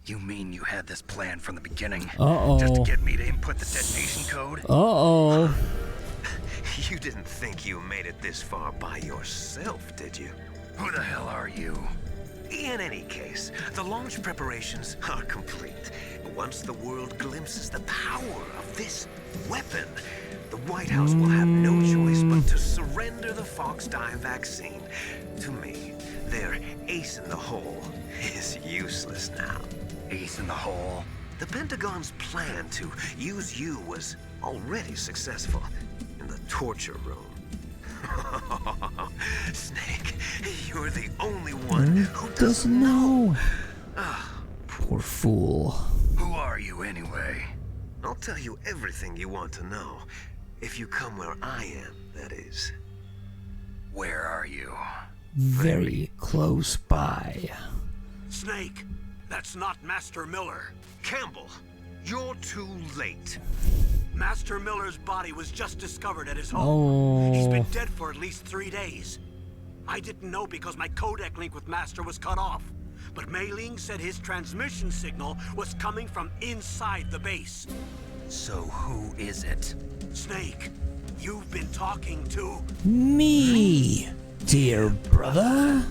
You mean you had this plan from the beginning? Uh-oh. Just to get me to input the detonation code? Uh-oh. You didn't think you made it this far by yourself, did you? Who the hell are you? In any case, the launch preparations are complete. Once the world glimpses the power of this weapon, the White House will have no choice but to surrender the Fox Die vaccine. To me, their ace in the hole is useless now. Ace in the hole? The Pentagon's plan to use you was already successful in the torture room. Snake, you're the only one who doesn't know. Poor fool. Who are you anyway? I'll tell you everything you want to know. If you come where I am, that is. Where are you? Very close by. Snake, that's not Master Miller. Campbell, you're too late. Master Miller's body was just discovered at his home. Oh. He's been dead for at least 3 days. I didn't know because my codec link with Master was cut off. But Mei Ling said his transmission signal was coming from inside the base. So who is it? Snake, you've been talking to... Me, dear brother.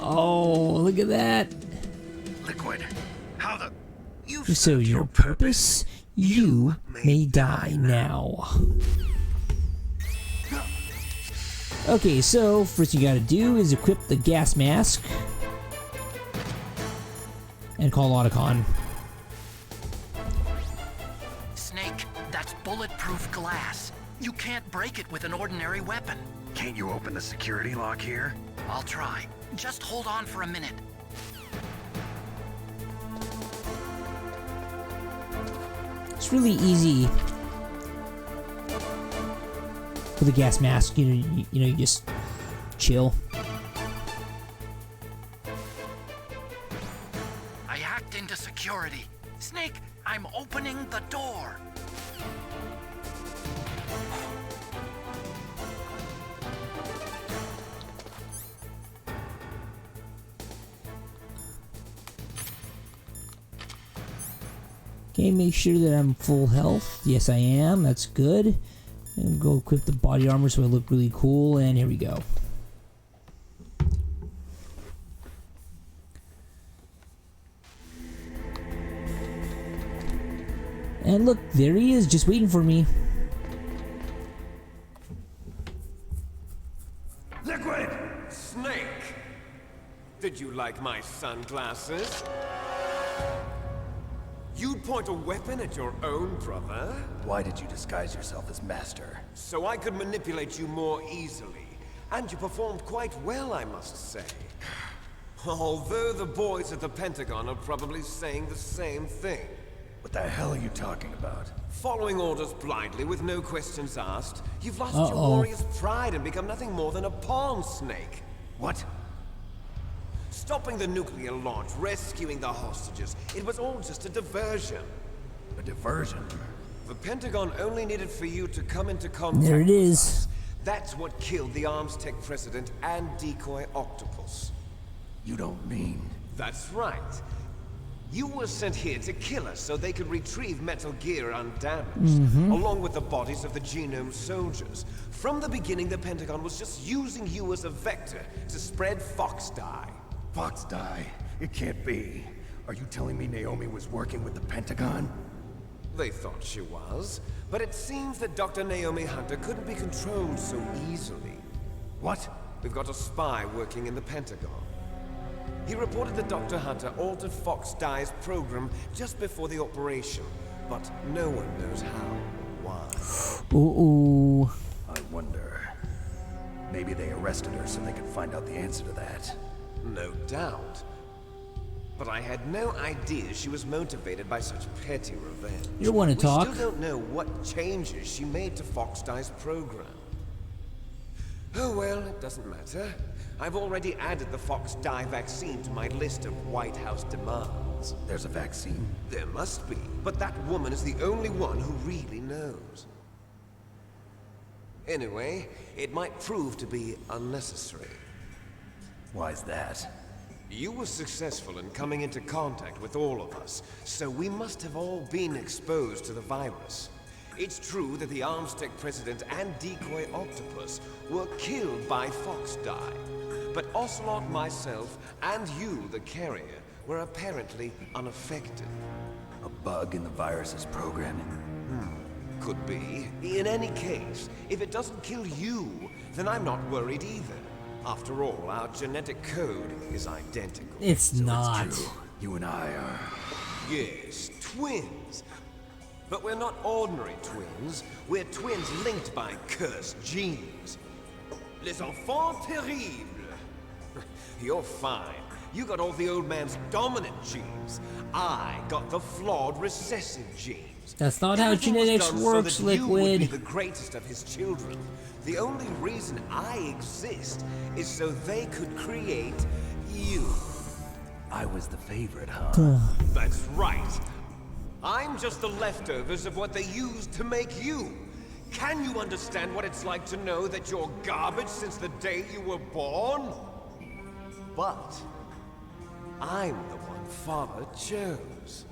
Oh, look at that. Liquid. How the... You've So served your purpose, you may die now. Okay, so first you gotta do is equip the gas mask and call Otacon. fireproof glass. You can't break it with an ordinary weapon. Can't you open the security lock here? I'll try. Just hold on for a minute. It's really easy with a gas mask. You just chill. I hacked into security. Snake, I'm opening the door. Okay, make sure that I'm full health. Yes, I am. That's good. And go equip the body armor so I look really cool. And here we go. And look, there he is, just waiting for me. Liquid! Snake! Did you like my sunglasses? You'd point a weapon at your own brother? Why did you disguise yourself as Master? So I could manipulate you more easily. And you performed quite well, I must say. Although the boys at the Pentagon are probably saying the same thing. What the hell are you talking about? Following orders blindly with no questions asked, you've lost your warrior's pride and become nothing more than a pawn, Snake. What? Stopping the nuclear launch, rescuing the hostages, it was all just a diversion. A diversion? The Pentagon only needed for you to come into contact There it with is. us. That's what killed the Arms Tech president and decoy octopus. You don't mean... That's right. You were sent here to kill us so they could retrieve Metal Gear undamaged, along with the bodies of the Genome soldiers. From the beginning, the Pentagon was just using you as a vector to spread Fox dye. Fox die? It can't be. Are you telling me Naomi was working with the Pentagon? They thought she was, but it seems that Dr. Naomi Hunter couldn't be controlled so easily. What? We've got a spy working in the Pentagon. He reported that Dr. Hunter altered Fox Dye's program just before the operation, but no one knows how or why. Ooh. I wonder... Maybe they arrested her so they could find out the answer to that. No doubt. But I had no idea she was motivated by such petty revenge. You want to talk? We still don't know what changes she made to Fox Dye's program. Oh well, it doesn't matter. I've already added the Fox Dye vaccine to my list of White House demands. There's a vaccine? There must be, but that woman is the only one who really knows. Anyway, it might prove to be unnecessary. Why's that? You were successful in coming into contact with all of us, so we must have all been exposed to the virus. It's true that the Arms Tech president and decoy octopus were killed by Fox Dye, but Ocelot, myself, and you, the carrier, were apparently unaffected. A bug in the virus's programming? Could be. In any case, if it doesn't kill you, then I'm not worried either. After all, our genetic code is identical. It's not. It's true. You and I are... Yes, twins. But we're not ordinary twins. We're twins linked by cursed genes. Les enfants terribles. You're fine. You got all the old man's dominant genes. I got the flawed recessive genes. That's not how Everything was genetics done works, so that you would be Liquid. the greatest of his children. The only reason I exist is so they could create you. I was the favorite, huh? That's right. I'm just the leftovers of what they used to make you. Can you understand what it's like to know that you're garbage since the day you were born? But I'm the one Father chose.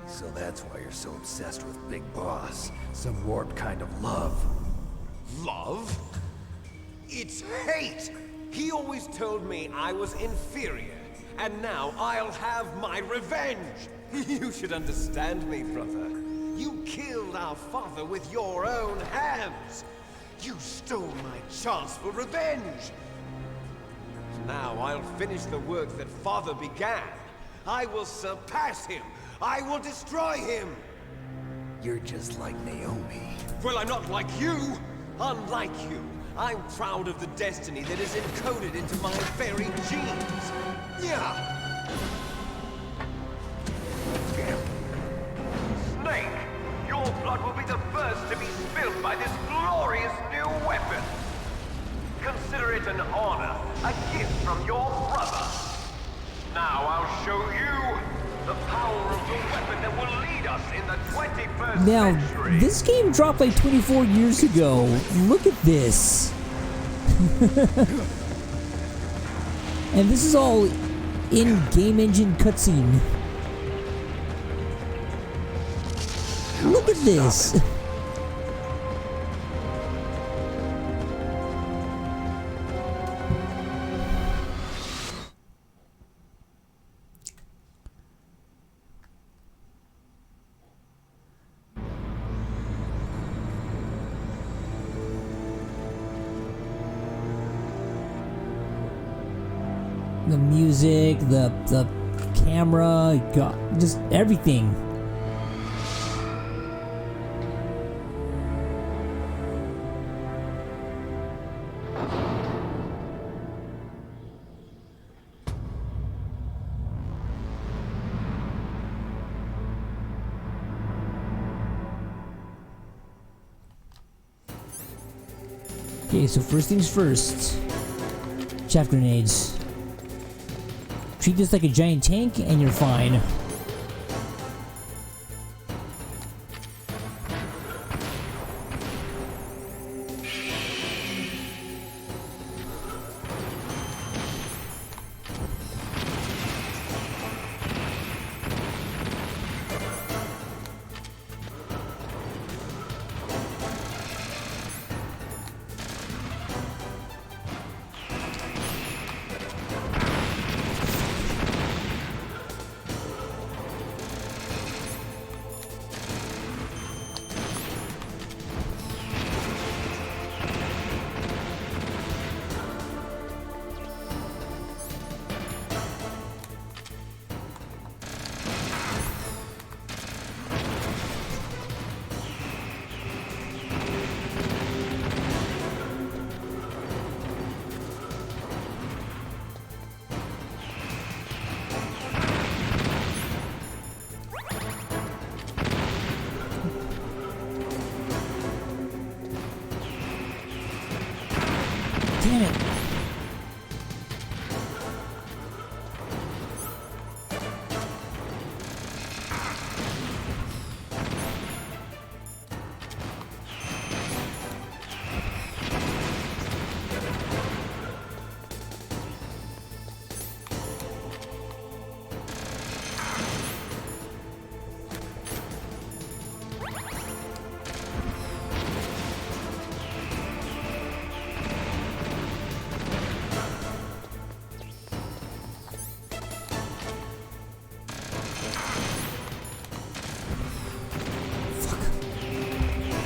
So that's why you're so obsessed with Big Boss. Some warped kind of love. Love? It's hate! He always told me I was inferior, and now I'll have my revenge! You should understand me, brother. You killed our father with your own hands! You stole my chance for revenge! Now I'll finish the work that Father began. I will surpass him! I will destroy him! You're just like Naomi. Well, I'm not like you! Unlike you, I'm proud of the destiny that is encoded into my very genes. Yeah! Snake, your blood will be the first to be spilled by this glorious new weapon. Consider it an honor, a gift from your brother. Now I'll show you the power of the weapon that will lead us in the 21st century. Now, this game dropped like 24 years ago. Look at this. And this is all in game engine cutscene. Look at this. The music, the camera, God, just everything. Okay, so first things first. Chaff grenades. Treat this like a giant tank and you're fine. Damn it.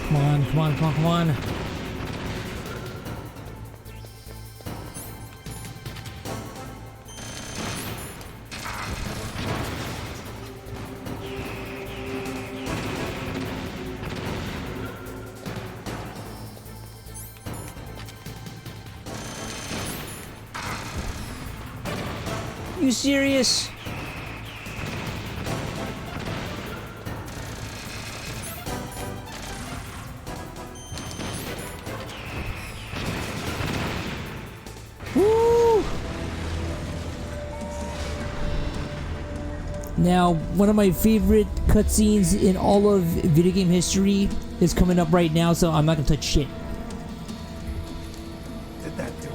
Come on, come on, come on, come on. You serious? Woo! Now, one of my favorite cutscenes in all of video game history is coming up right now, so I'm not gonna touch shit. Did that do it?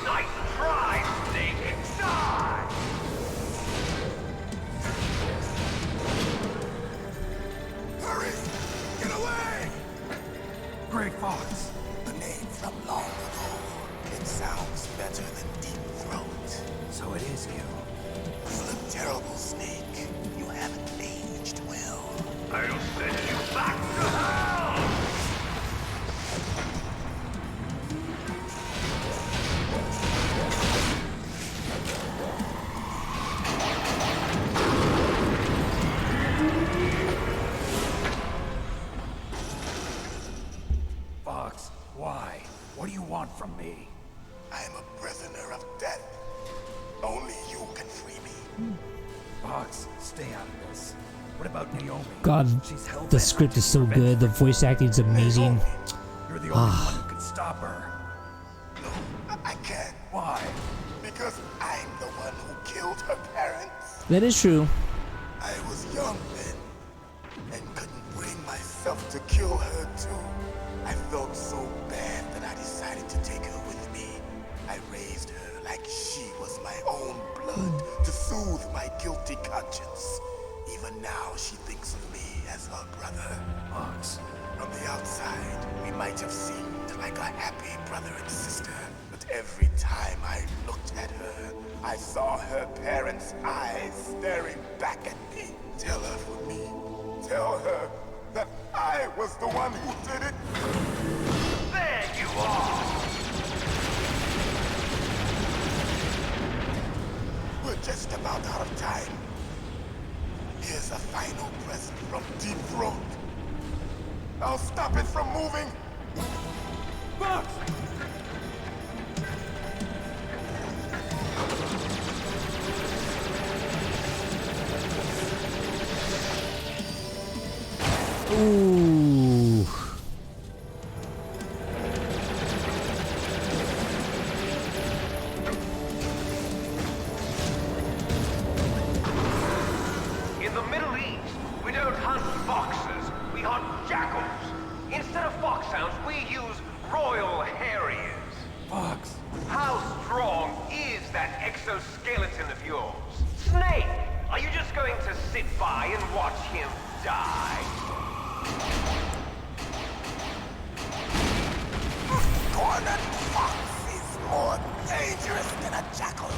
Nice try, Snake! Die! Hurry! Get away! Great Fox. A name from long ago. It sounds better than Deep Throat. So it is you. You look terrible, Snake. You haven't aged well. I'll send you back to hell! want from me? I'm a prisoner of death. Only you can free me. Fox, stay out of this. What about Naomi? God, She's hell-bent the script on is so taking good. The revenge voice acting is amazing. Naomi, you're the only one who can stop her. No, I can't. Why? Because I'm the one who killed her parents. That is true. I was young then, and couldn't bring myself to kill her too. I felt so bad that I decided to take her with me. I raised her like she was my own blood to soothe my guilty conscience. Even now, she thinks of me as her brother. Fox. From the outside, we might have seemed like a happy brother and sister, but every time I looked at her, I saw her parents' eyes staring back at me. Tell her for me. Tell her that I was the one who did it. There you are! We're just about out of time. Here's a final present from Deep Throat. I'll stop it from moving. Fox! Ooh. In the Middle East, we don't hunt foxes, we hunt jackals. Instead of foxhounds, we use royal harriers. Fox. How strong is that exoskeleton of yours? Snake, are you just going to sit by and watch him die? Cornered fox is more dangerous than a jackal.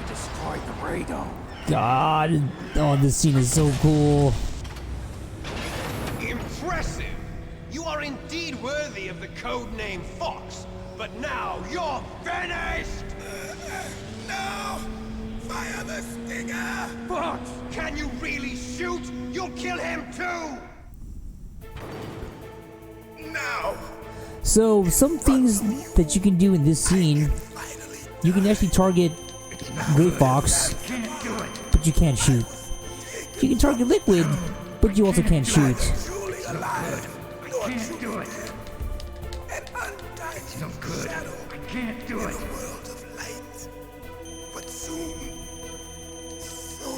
Destroy the radome. God. Oh, this scene is so cool. Impressive! You are indeed worthy of the code name Fox, but now you're finished! No! Fire the stinger! Fox, can you really shoot? You'll kill him too! No! So, some things that you can do in this scene, you can actually target Gray Fox, but you can't shoot. You can target Liquid, but you also can't shoot. Truly alive! Can't do it. An undying It's no good. shadow I can't do in it. a world of light. But soon,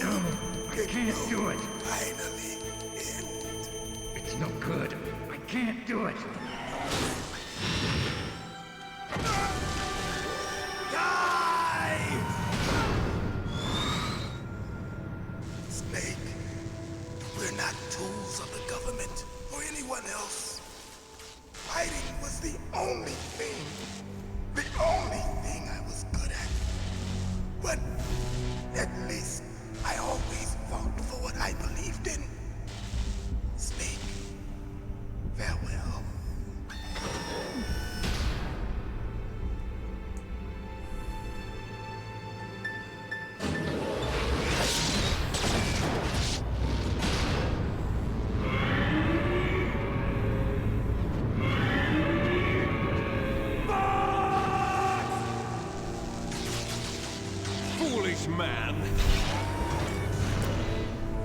No, I can't do it. finally end. It's no good. I can't do it. Die! Snake, we're not tools of the government or anyone else. Fighting was the only thing I was good at. But at least I always fought for what I believed in. Snake, farewell. Foolish man!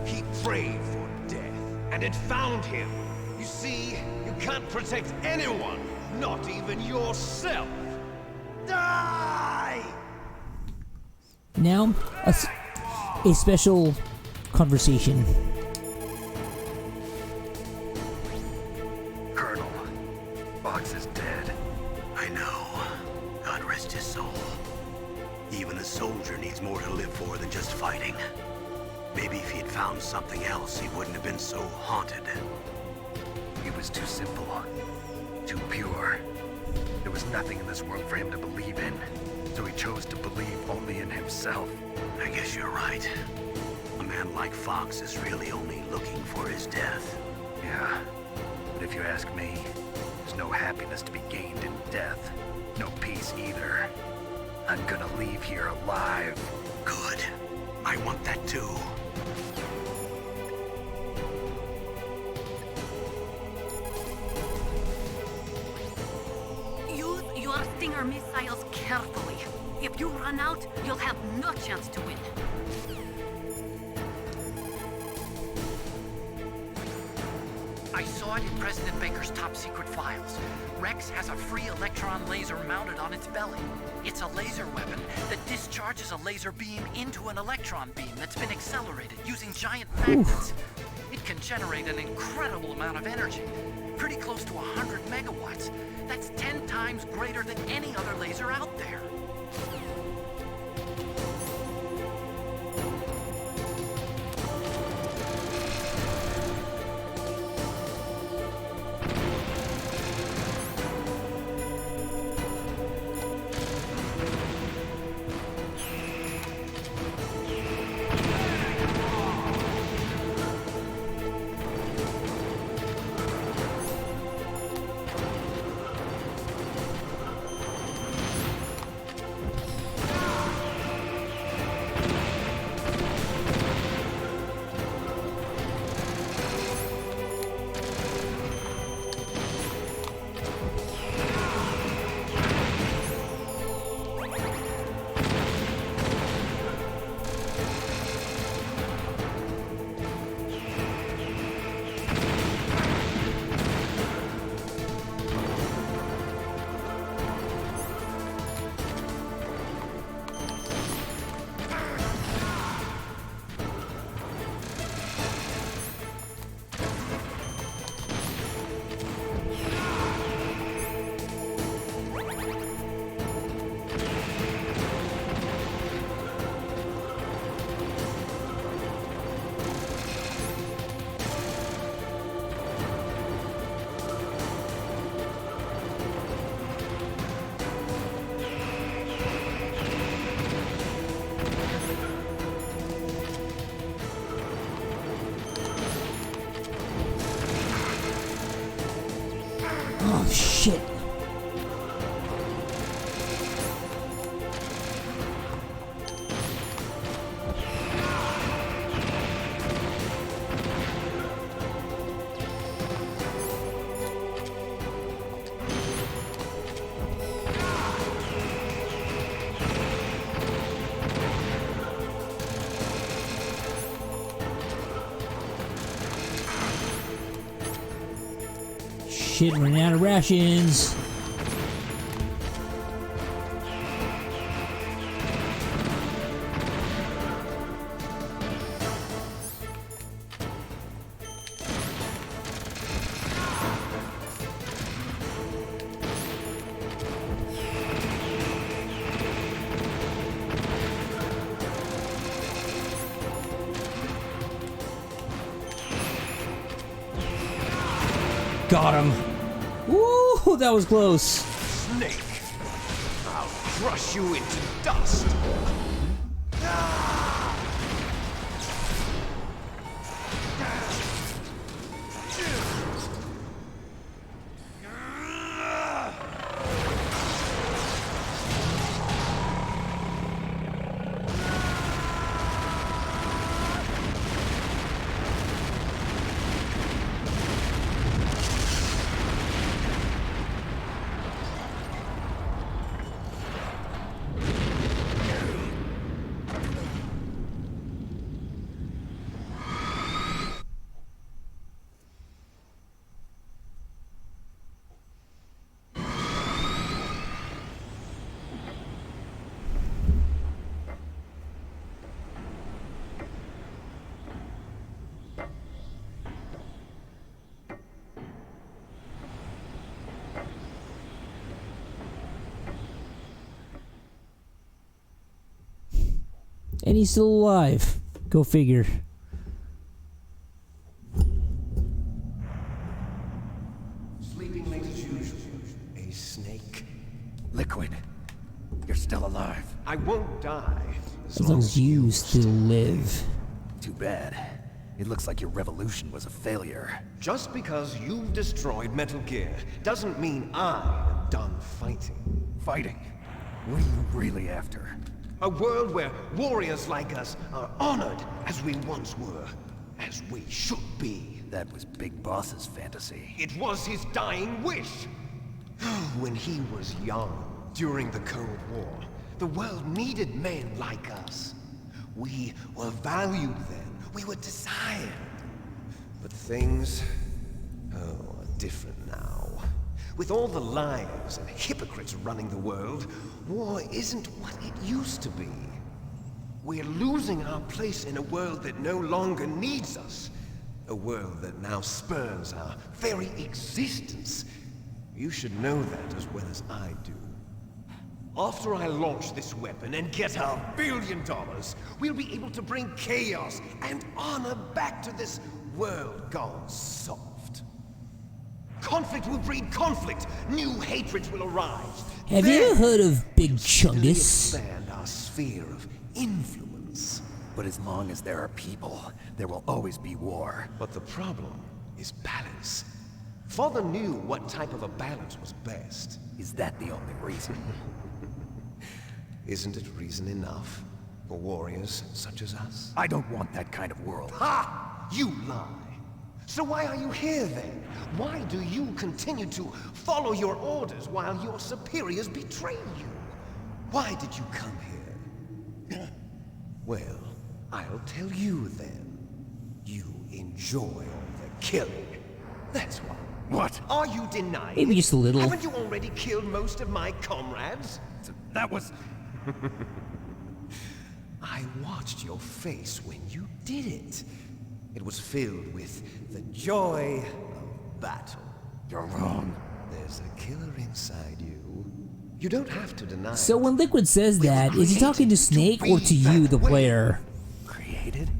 He prayed for death, and it found him. You see, you can't protect anyone, not even yourself. Die! Now, a special conversation. Colonel, Fox is dead. I know. God rest his soul. Even a soldier needs more to live for than just fighting. Maybe if he'd found something else, he wouldn't have been so haunted. He was too simple, too pure. There was nothing in this world for him to believe in, so he chose to believe only in himself. I guess you're right. A man like Fox is really only looking for his death. Yeah, but if you ask me, there's no happiness to be gained in death. No peace either. I'm gonna leave here alive. Good. I want that too. You selecting our missiles carefully. If you run out, you'll have no chance to win. I saw it in President Baker's top secret files. Rex has a free electron laser mounted on its belly. It's a laser weapon that discharges a laser beam into an electron beam that's been accelerated using giant magnets. It can generate an incredible amount of energy, pretty close to 100 megawatts. That's 10 times greater than any other laser out there. Oh, shit. Shit, running out of rations. Got him. Woo, that was close. Snake! I'll crush you into dust! And he's still alive. Go figure. Sleeping late as usual. A snake. Liquid, you're still alive. I won't die. As long as you still live. Too bad. It looks like your revolution was a failure. Just because you've destroyed Metal Gear doesn't mean I am done fighting. Fighting? What are you really after? A world where warriors like us are honored as we once were, as we should be. That was Big Boss's fantasy. It was his dying wish. When he was young, During the Cold War, the world needed men like us. We were valued then. We were desired. But things, are different now. With all the liars and hypocrites running the world, war isn't what it used to be. We're losing our place in a world that no longer needs us. A world that now spurns our very existence. You should know that as well as I do. After I launch this weapon and get our $1 billion, we'll be able to bring chaos and honor back to this world gone soft. Conflict will breed conflict. New hatreds will arise. Have you ever heard of Big we'll Chungus? expand our sphere of influence. But as long as there are people, there will always be war. But the problem is balance. Father knew what type of a balance was best. Is that the only reason? Isn't it reason enough for warriors such as us? I don't want that kind of world. Ha! You lie! So why are you here then? Why do you continue to follow your orders while your superiors betray you? Why did you come here? Well, I'll tell you then. You enjoy all the killing. That's why. What? Are you denying? Maybe just a little. Haven't you already killed most of my comrades? That was... I watched your face when you did it. It was filled with the joy of battle. You're wrong. There's a killer inside you. You don't have to deny So it. when Liquid says that, is he talking to Snake or to you, the player? Created?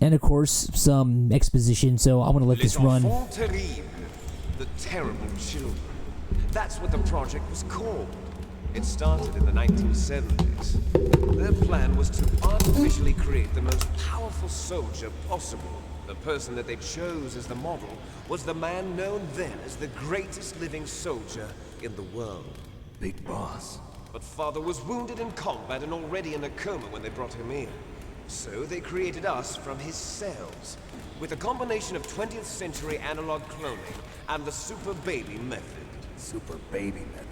And of course, some exposition, so I'm gonna let this Les run. enfants terribles, the terrible children. That's what the project was called. It started in the 1970s. Their plan was to artificially create the most powerful soldier possible. The person that they chose as the model was the man known then as the greatest living soldier in the world. Big Boss. But Father was wounded in combat and already in a coma when they brought him in. So they created us from his cells, with a combination of 20th century analog cloning and the super baby method. Super baby method.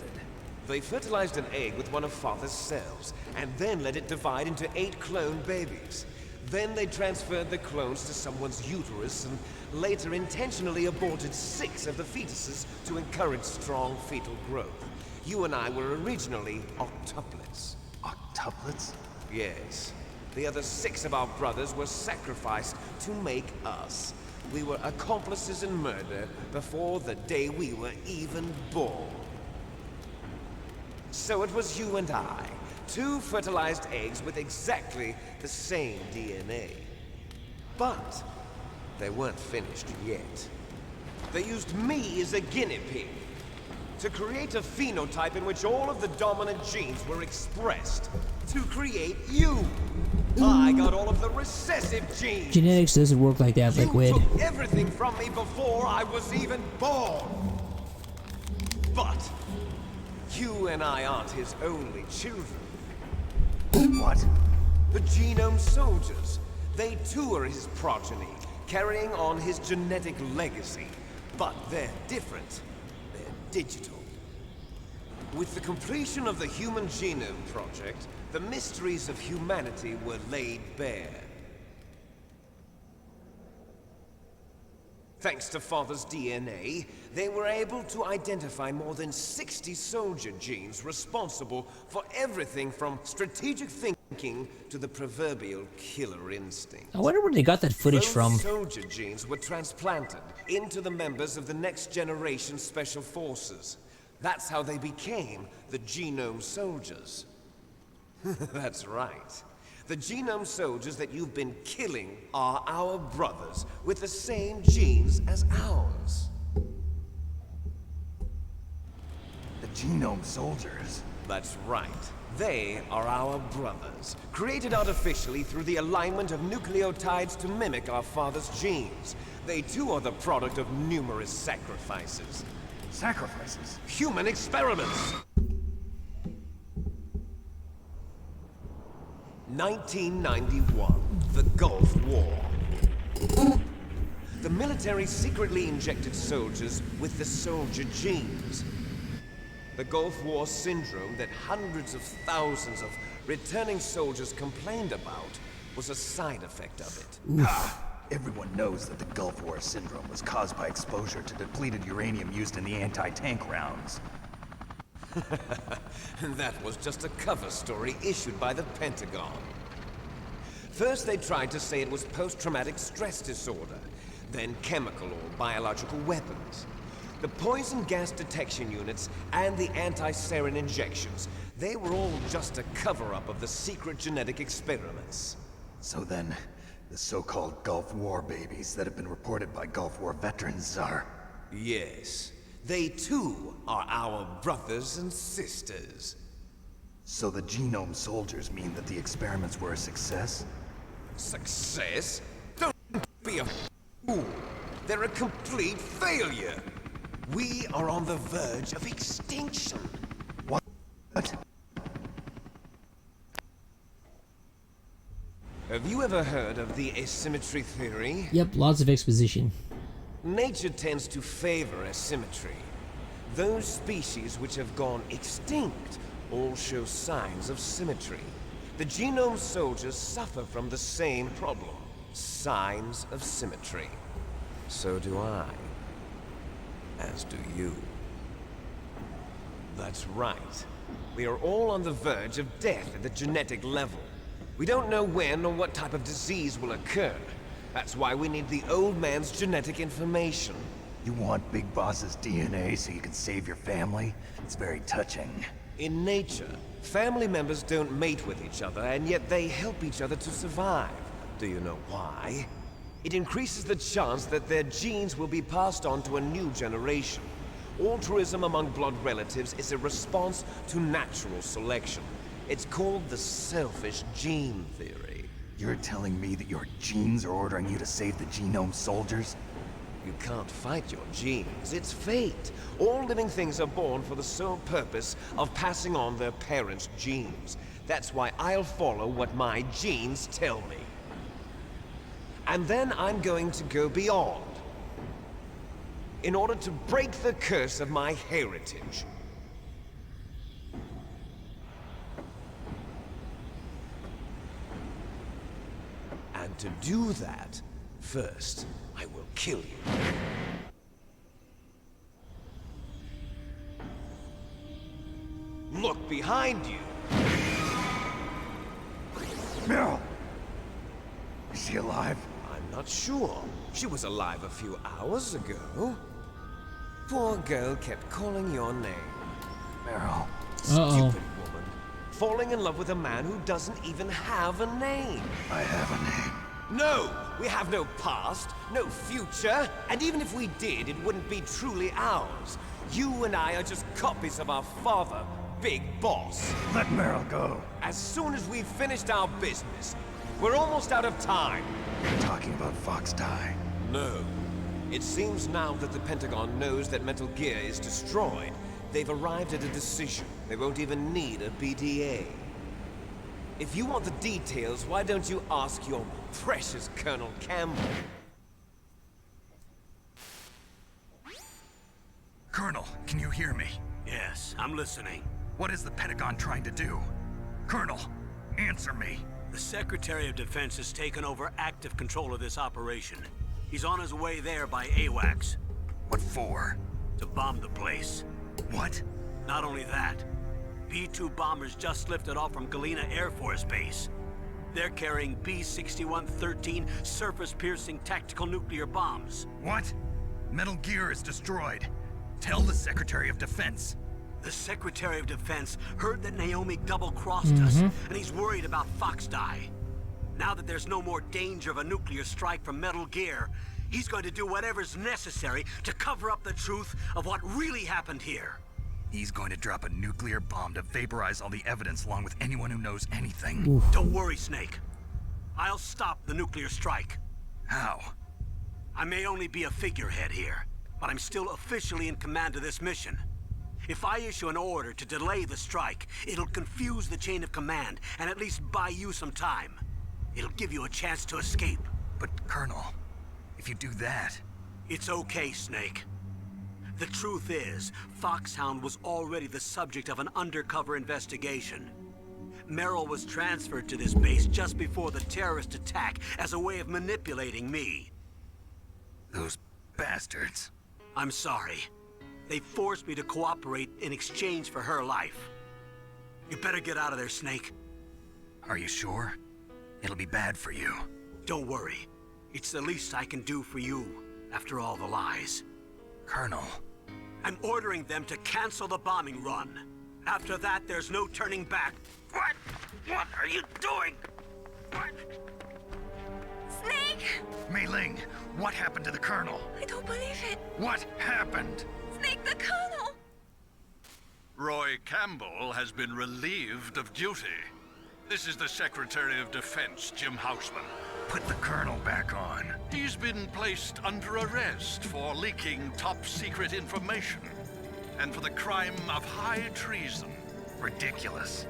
They fertilized an egg with one of Father's cells, and then let it divide into 8 clone babies. Then they transferred the clones to someone's uterus and later intentionally aborted 6 of the fetuses to encourage strong fetal growth. You and I were originally octuplets. Octuplets? Yes. The other 6 of our brothers were sacrificed to make us. We were accomplices in murder before the day we were even born. So it was you and I, 2 fertilized eggs with exactly the same DNA. But they weren't finished yet. They used me as a guinea pig to create a phenotype in which all of the dominant genes were expressed to create you. I got all of the recessive genes. Genetics doesn't work like that, Liquid. You took everything from me before I was even born. But you and I aren't his only children. What? The Genome Soldiers. They too are his progeny, carrying on his genetic legacy. But they're different. They're digital. With the completion of the Human Genome Project, the mysteries of humanity were laid bare. Thanks to Father's DNA, they were able to identify more than 60 soldier genes responsible for everything from strategic thinking to the proverbial killer instinct. I wonder where they got that footage Those from. soldier genes were transplanted into the members of the next generation Special Forces. That's how they became the Genome Soldiers. That's right. The Genome Soldiers that you've been killing are our brothers, with the same genes as ours. The Genome Soldiers? That's right. They are our brothers, created artificially through the alignment of nucleotides to mimic our father's genes. They too are the product of numerous sacrifices. Sacrifices? Human experiments! 1991, the Gulf War. The military secretly injected soldiers with the soldier genes. The Gulf War syndrome that hundreds of thousands of returning soldiers complained about was a side effect of it. Everyone knows that the Gulf War syndrome was caused by exposure to depleted uranium used in the anti-tank rounds. That was just a cover story issued by the Pentagon. First they tried to say it was post-traumatic stress disorder, then chemical or biological weapons. The poison gas detection units and the anti-sarin injections, they were all just a cover-up of the secret genetic experiments. So then, the so-called Gulf War babies that have been reported by Gulf War veterans are... Yes. They too are our brothers and sisters. So the genome soldiers mean that the experiments were a success? Success? Don't be a fool. They're a complete failure. We are on the verge of extinction. What? Have you ever heard of the asymmetry theory? Yep, lots of exposition. Nature tends to favor asymmetry. Those species which have gone extinct all show signs of symmetry. The genome soldiers suffer from the same problem. Signs of symmetry. So do I. As do you. That's right. We are all on the verge of death at the genetic level. We don't know when or what type of disease will occur. That's why we need the old man's genetic information. You want Big Boss's DNA so you can save your family? It's very touching. In nature, family members don't mate with each other, and yet they help each other to survive. Do you know why? It increases the chance that their genes will be passed on to a new generation. Altruism among blood relatives is a response to natural selection. It's called the selfish gene theory. You're telling me that your genes are ordering you to save the genome soldiers? You can't fight your genes. It's fate. All living things are born for the sole purpose of passing on their parents' genes. That's why I'll follow what my genes tell me. And then I'm going to go beyond. In order to break the curse of my heritage. And to do that, first, I will kill you. Look behind you! Meryl! Is she alive? I'm not sure. She was alive a few hours ago. Poor girl kept calling your name. Meryl. Stupid woman. Falling in love with a man who doesn't even have a name. I have a name. No! We have no past, no future, and even if we did, it wouldn't be truly ours. You and I are just copies of our father, Big Boss. Let Meryl go. As soon as we've finished our business, we're almost out of time. You're talking about Fox Die. No. It seems now that the Pentagon knows that Metal Gear is destroyed. They've arrived at a decision. They won't even need a BDA. If you want the details, why don't you ask your precious Colonel Campbell? Colonel, can you hear me? Yes, I'm listening. What is the Pentagon trying to do? Colonel, answer me. The Secretary of Defense has taken over active control of this operation. He's on his way there by AWACS. What for? To bomb the place. What? Not only that, B-2 bombers just lifted off from Galena Air Force Base. They're carrying B-6113 surface-piercing tactical nuclear bombs. What? Metal Gear is destroyed. Tell the Secretary of Defense. The Secretary of Defense heard that Naomi double-crossed us, and he's worried about Fox Die. Now that there's no more danger of a nuclear strike from Metal Gear, he's going to do whatever's necessary to cover up the truth of what really happened here. He's going to drop a nuclear bomb to vaporize all the evidence along with anyone who knows anything. Oof. Don't worry, Snake. I'll stop the nuclear strike. How? I may only be a figurehead here, but I'm still officially in command of this mission. If I issue an order to delay the strike, it'll confuse the chain of command and at least buy you some time. It'll give you a chance to escape. But, Colonel, if you do that. It's okay, Snake. The truth is, Foxhound was already the subject of an undercover investigation. Merrill was transferred to this base just before the terrorist attack as a way of manipulating me. Those bastards. I'm sorry. They forced me to cooperate in exchange for her life. You better get out of there, Snake. Are you sure? It'll be bad for you. Don't worry. It's the least I can do for you, after all the lies. Colonel. I'm ordering them to cancel the bombing run. After that, there's no turning back. What? What are you doing? What? Snake! Mei Ling, what happened to the Colonel? I don't believe it. What happened? Snake, the Colonel! Roy Campbell has been relieved of duty. This is the Secretary of Defense, Jim Houseman. Put the Colonel back on. He's been placed under arrest for leaking top-secret information and for the crime of high treason. Ridiculous.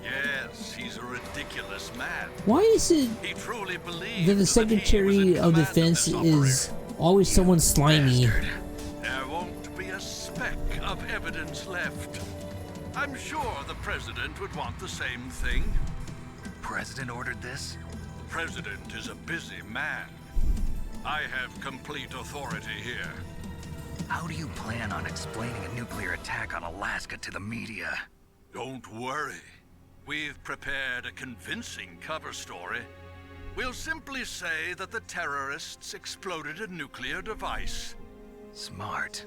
Yes, he's a ridiculous man. Why is it He truly believes that the Secretary of Defense is always someone slimy? There won't be a speck of evidence left. I'm sure the President would want the same thing. President ordered this? The President is a busy man. I have complete authority here. How do you plan on explaining a nuclear attack on Alaska to the media? Don't worry. We've prepared a convincing cover story. We'll simply say that the terrorists exploded a nuclear device. Smart.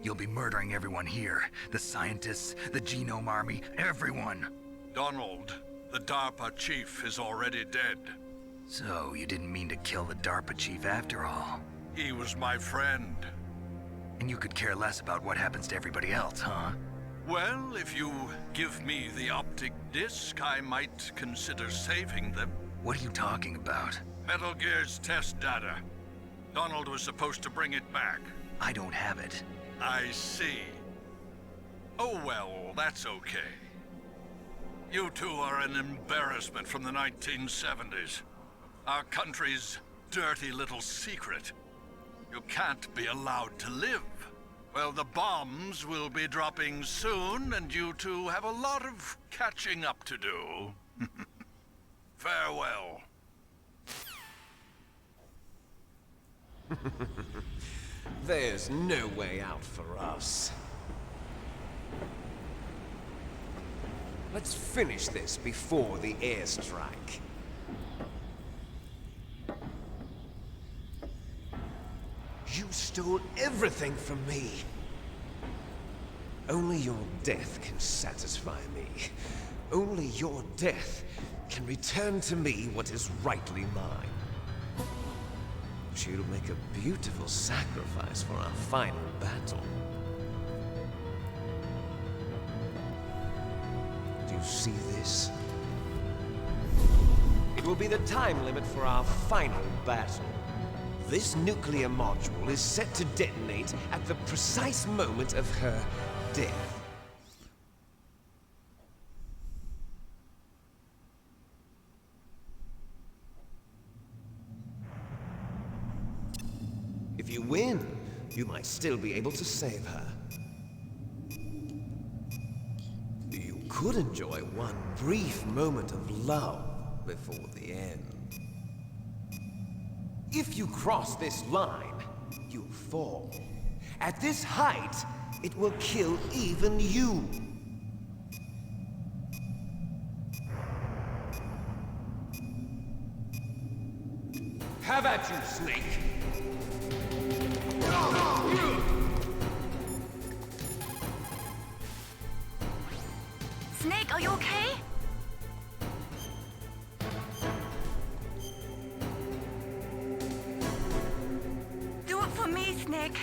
You'll be murdering everyone here. The scientists, the Genome Army, everyone. Donald, the DARPA chief, is already dead. So, you didn't mean to kill the DARPA chief after all? He was my friend. And you could care less about what happens to everybody else, huh? Well, if you give me the optic disc, I might consider saving them. What are you talking about? Metal Gear's test data. Donald was supposed to bring it back. I don't have it. I see. Oh well, that's okay. You two are an embarrassment from the 1970s. Our country's dirty little secret. You can't be allowed to live. Well, the bombs will be dropping soon, and you two have a lot of catching up to do. Farewell. There's no way out for us. Let's finish this before the airstrike. You stole everything from me. Only your death can satisfy me. Only your death can return to me what is rightly mine. She'll make a beautiful sacrifice for our final battle. Do you see this? It will be the time limit for our final battle. This nuclear module is set to detonate at the precise moment of her death. If you win, you might still be able to save her. You could enjoy one brief moment of love before the end. If you cross this line, you'll fall. At this height, it will kill even you. Have at you, Snake! Snake, are you okay? Do it for me, Snake.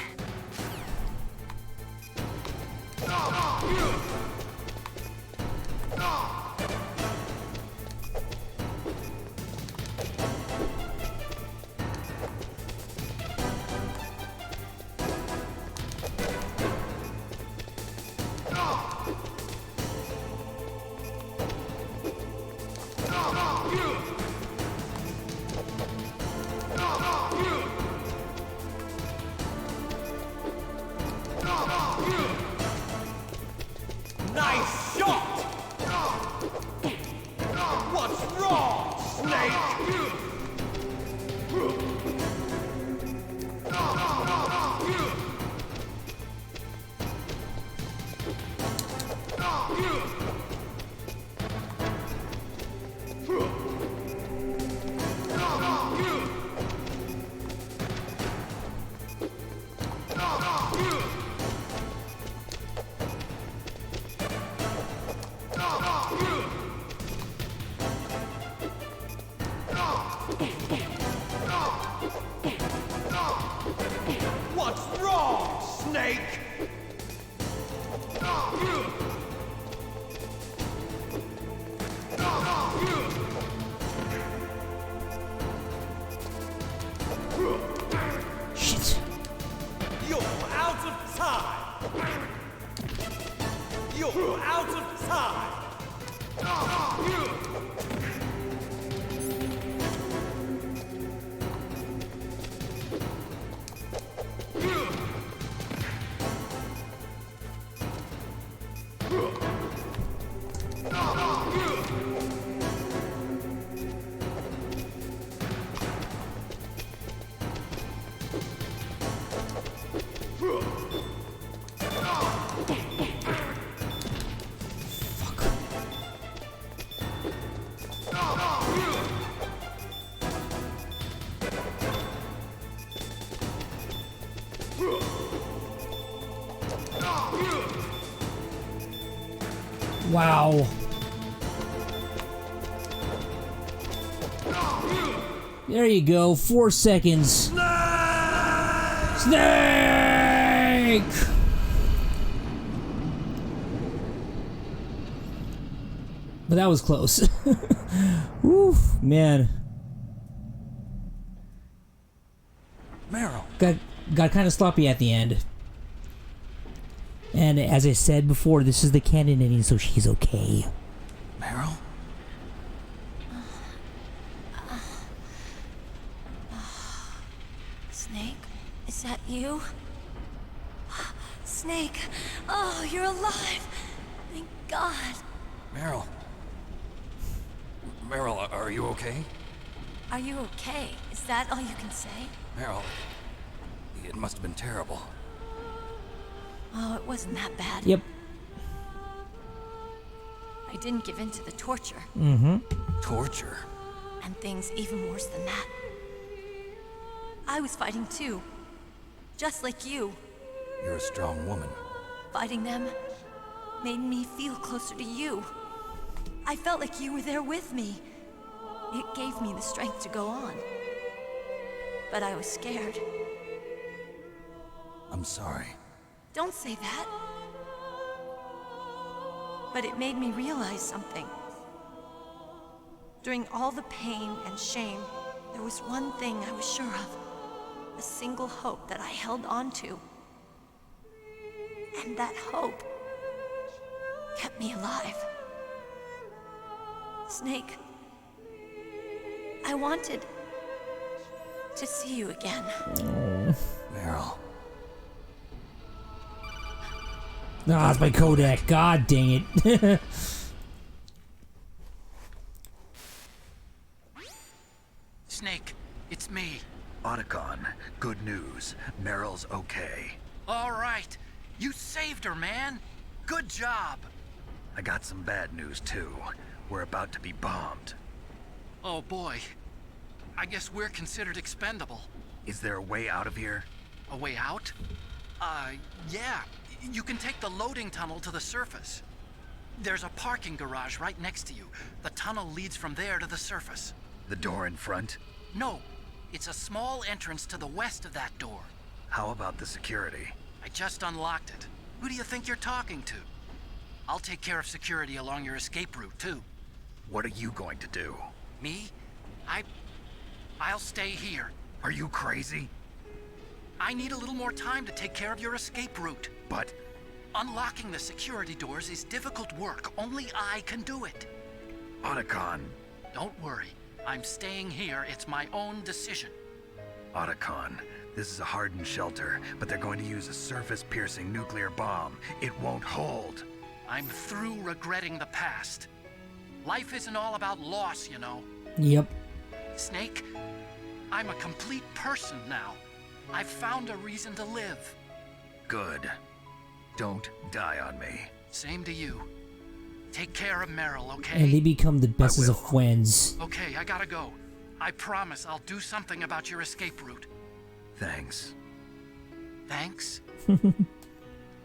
What's wrong, Snake? Shit. You're out of time. You're out of time. Wow. There you go. 4 seconds. Snake! But that was close. Oof, man. Meryl. Got kind of sloppy at the end. And as I said before, this is the canon ending, so she's okay. Meryl? Snake, is that you? Snake, oh, you're alive. Thank God. Meryl. Meryl, are you okay? Are you okay? Is that all you can say? Meryl, it must have been terrible. Oh, it wasn't that bad. Yep. I didn't give in to the torture. Mm-hmm. Torture? And things even worse than that. I was fighting too. Just like you. You're a strong woman. Fighting them made me feel closer to you. I felt like you were there with me. It gave me the strength to go on. But I was scared. I'm sorry. Don't say that. But it made me realize something. During all the pain and shame, there was one thing I was sure of. A single hope that I held on to. And that hope kept me alive. Snake, I wanted to see you again. Meryl. Ah, it's my Kodak. God dang it. Snake, it's me. Otacon, good news. Meryl's okay. All right. You saved her, man. Good job. I got some bad news, too. We're about to be bombed. Oh, boy. I guess we're considered expendable. Is there a way out of here? A way out? Yeah. You can take the loading tunnel to the surface. There's a parking garage right next to you. The tunnel leads from there to the surface. The door in front? No. It's a small entrance to the west of that door. How about the security? I just unlocked it. Who do you think you're talking to? I'll take care of security along your escape route, too. What are you going to do? Me? I'll stay here. Are you crazy? I need a little more time to take care of your escape route. But unlocking the security doors is difficult work. Only I can do it. Otacon. Don't worry. I'm staying here. It's my own decision. Otacon, this is a hardened shelter, but they're going to use a surface-piercing nuclear bomb. It won't hold. I'm through regretting the past. Life isn't all about loss, you know. Yep. Snake, I'm a complete person now. I've found a reason to live. Good. Don't die on me. Same to you. Take care of Meryl, okay? And they become the bestest of friends. Okay, I gotta go. I promise I'll do something about your escape route. Thanks. Thanks? Well,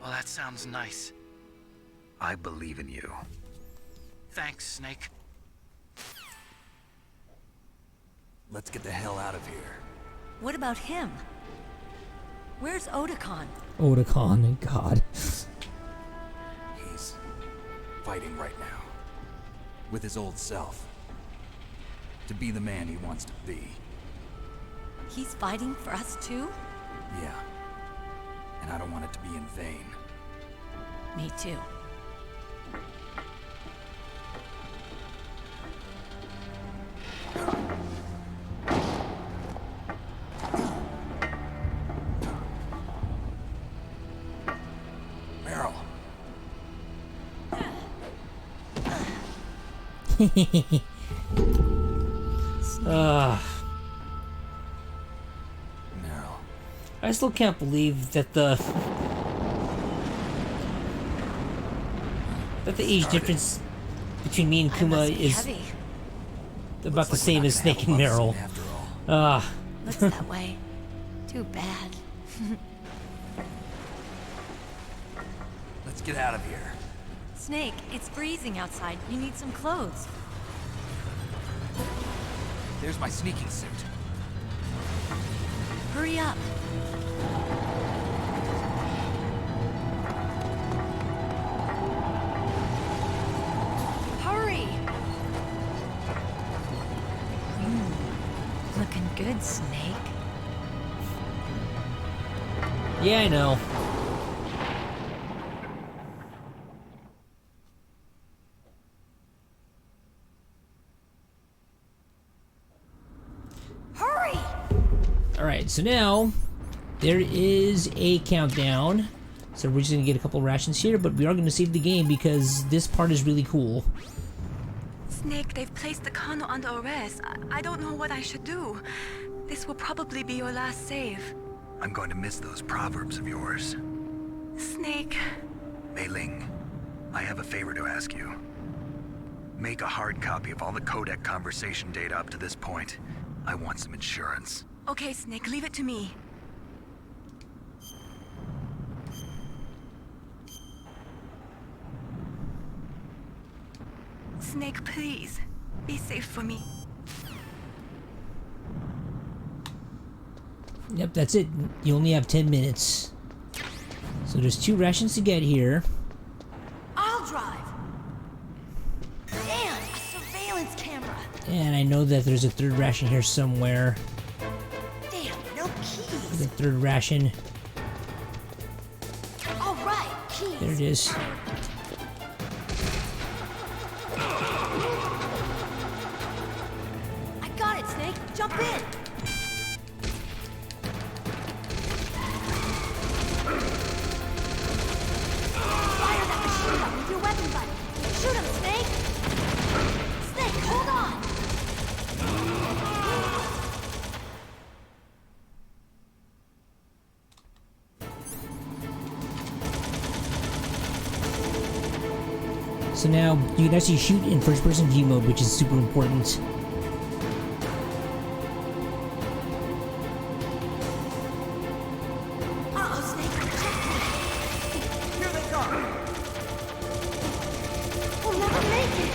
that sounds nice. I believe in you. Thanks, Snake. Let's get the hell out of here. What about him? Where's Otakon? Otakon, God. He's fighting right now. With his old self. To be the man he wants to be. He's fighting for us too? Yeah. And I don't want it to be in vain. Me too. Meryl. Meryl. I still can't believe that the age difference between me and Kuma is heavy. about the same as Snake and Meryl. Looks that way. Too bad. Let's get out of here. Snake, it's freezing outside. You need some clothes. There's my sneaking suit. Hurry up. Hurry! Looking good, Snake. Yeah, I know. Hurry! Alright, so now there is a countdown. So we're just gonna get a couple rations here, but we are gonna save the game because this part is really cool. Snake, they've placed the Kano under arrest. I don't know what I should do. This will probably be your last save. I'm going to miss those proverbs of yours. Snake. Mei Ling, I have a favor to ask you. Make a hard copy of all the codec conversation data up to this point. I want some insurance. Okay, Snake, leave it to me. Snake, please. Be safe for me. Yep, that's it. You only have 10 minutes. So there's 2 rations to get here. I'll drive. And a surveillance camera. And I know that there's a 3rd ration here somewhere. Damn, no keys. The 3rd ration. All right, keys. There it is. I got it, Snake. Jump in. Fire that machine gun with your weapon button. Shoot him, Snake. Snake, hold on. So now you can actually shoot in first-person view mode, which is super important. Uh-oh, Snake. Checkpoint. Here they come! We'll never make it.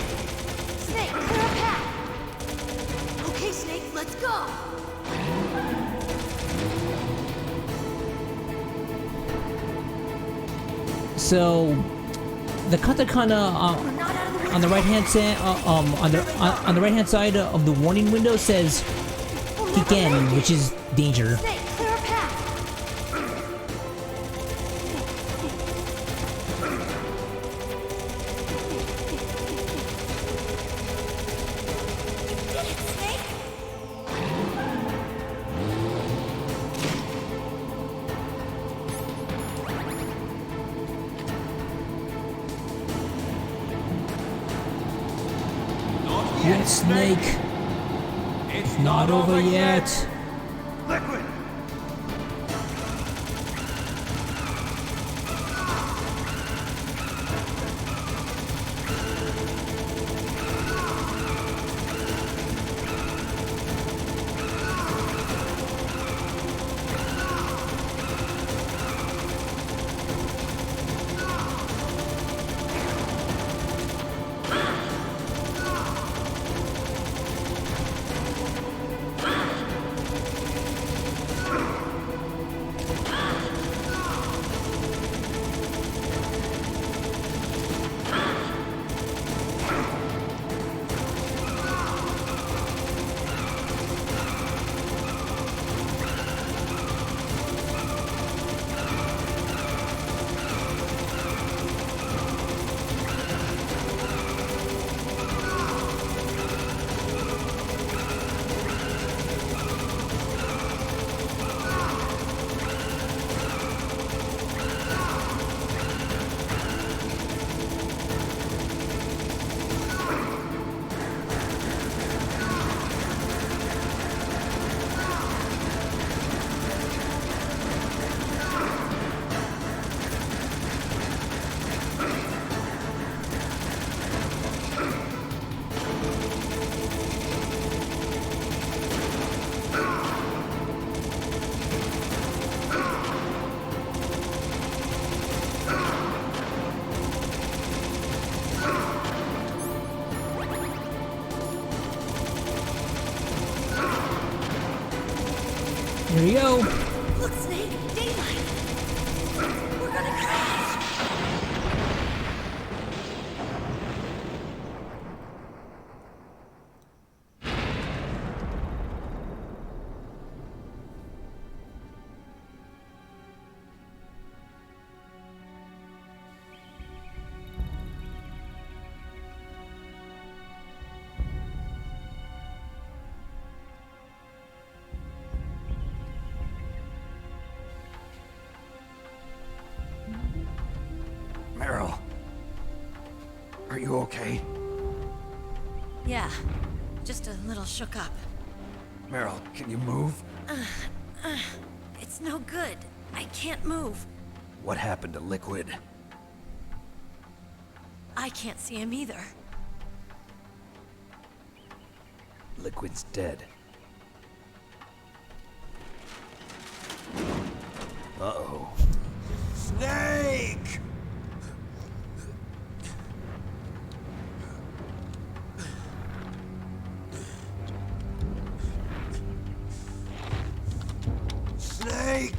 Snake, clear a path. Okay, Snake, let's go. So the katakana on the right hand side, on the right hand side of the warning window says "Kiken," which is danger. Snake, clear a path. You did it, Snake. Yes, Snake. It's Not over yet. Liquid! Here we go. Look, Snake, daylight. We're gonna crash. Meryl. Are you okay? Yeah, just a little shook up. Meryl, can you move? It's no good. I can't move. What happened to Liquid? I can't see him either. Liquid's dead. Uh-oh. Snake! Snake!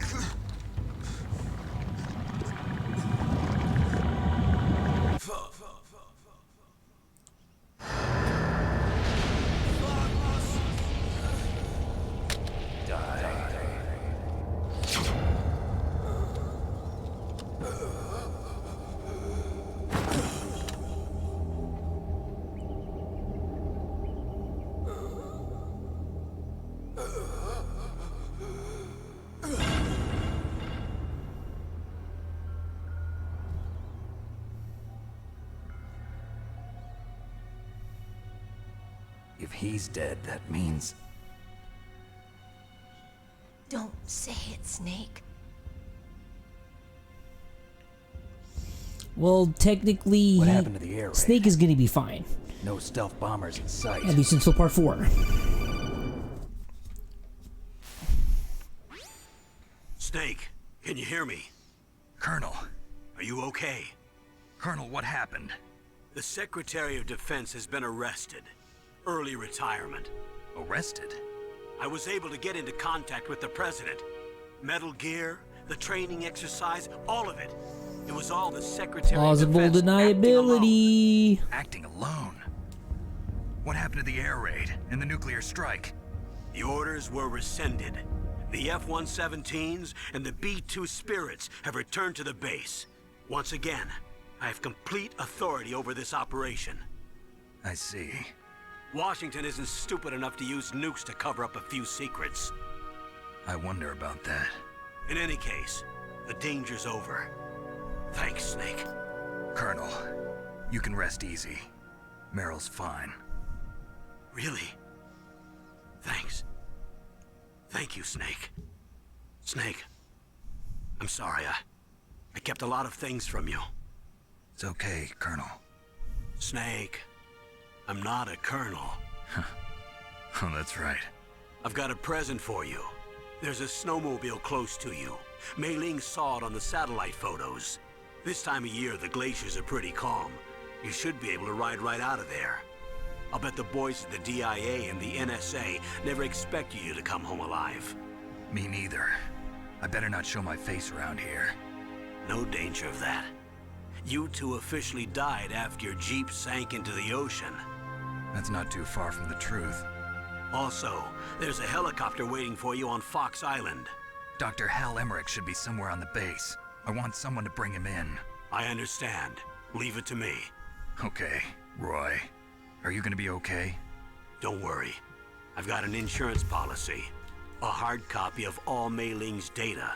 If he's dead, that means... Don't say it, Snake. Well, technically, What happened to the air raid? Snake is gonna be fine. No stealth bombers in sight. At least until part 4. Snake, can you hear me? Colonel. Are you okay? Colonel, what happened? The Secretary of Defense has been arrested. Early retirement. Arrested? I was able to get into contact with the President. Metal Gear, the training exercise, all of it. It was all the Secretary Plausible of Defense deniability. Acting alone? What happened to the air raid and the nuclear strike? The orders were rescinded. The F-117s and the B-2 Spirits have returned to the base. Once again, I have complete authority over this operation. I see. Washington isn't stupid enough to use nukes to cover up a few secrets. I wonder about that. In any case, the danger's over. Thanks, Snake. Colonel, you can rest easy. Meryl's fine. Really? Thanks. Thank you, Snake. Snake, I'm sorry. I kept a lot of things from you. It's okay, Colonel. Snake, I'm not a colonel. Oh, that's right. I've got a present for you. There's a snowmobile close to you. Mei Ling saw it on the satellite photos. This time of year, the glaciers are pretty calm. You should be able to ride right out of there. I'll bet the boys at the DIA and the NSA never expected you to come home alive. Me neither. I better not show my face around here. No danger of that. You two officially died after your Jeep sank into the ocean. That's not too far from the truth. Also, there's a helicopter waiting for you on Fox Island. Dr. Hal Emmerich should be somewhere on the base. I want someone to bring him in. I understand. Leave it to me. Okay, Roy. Are you gonna be okay? Don't worry. I've got an insurance policy. A hard copy of all Mei Ling's data.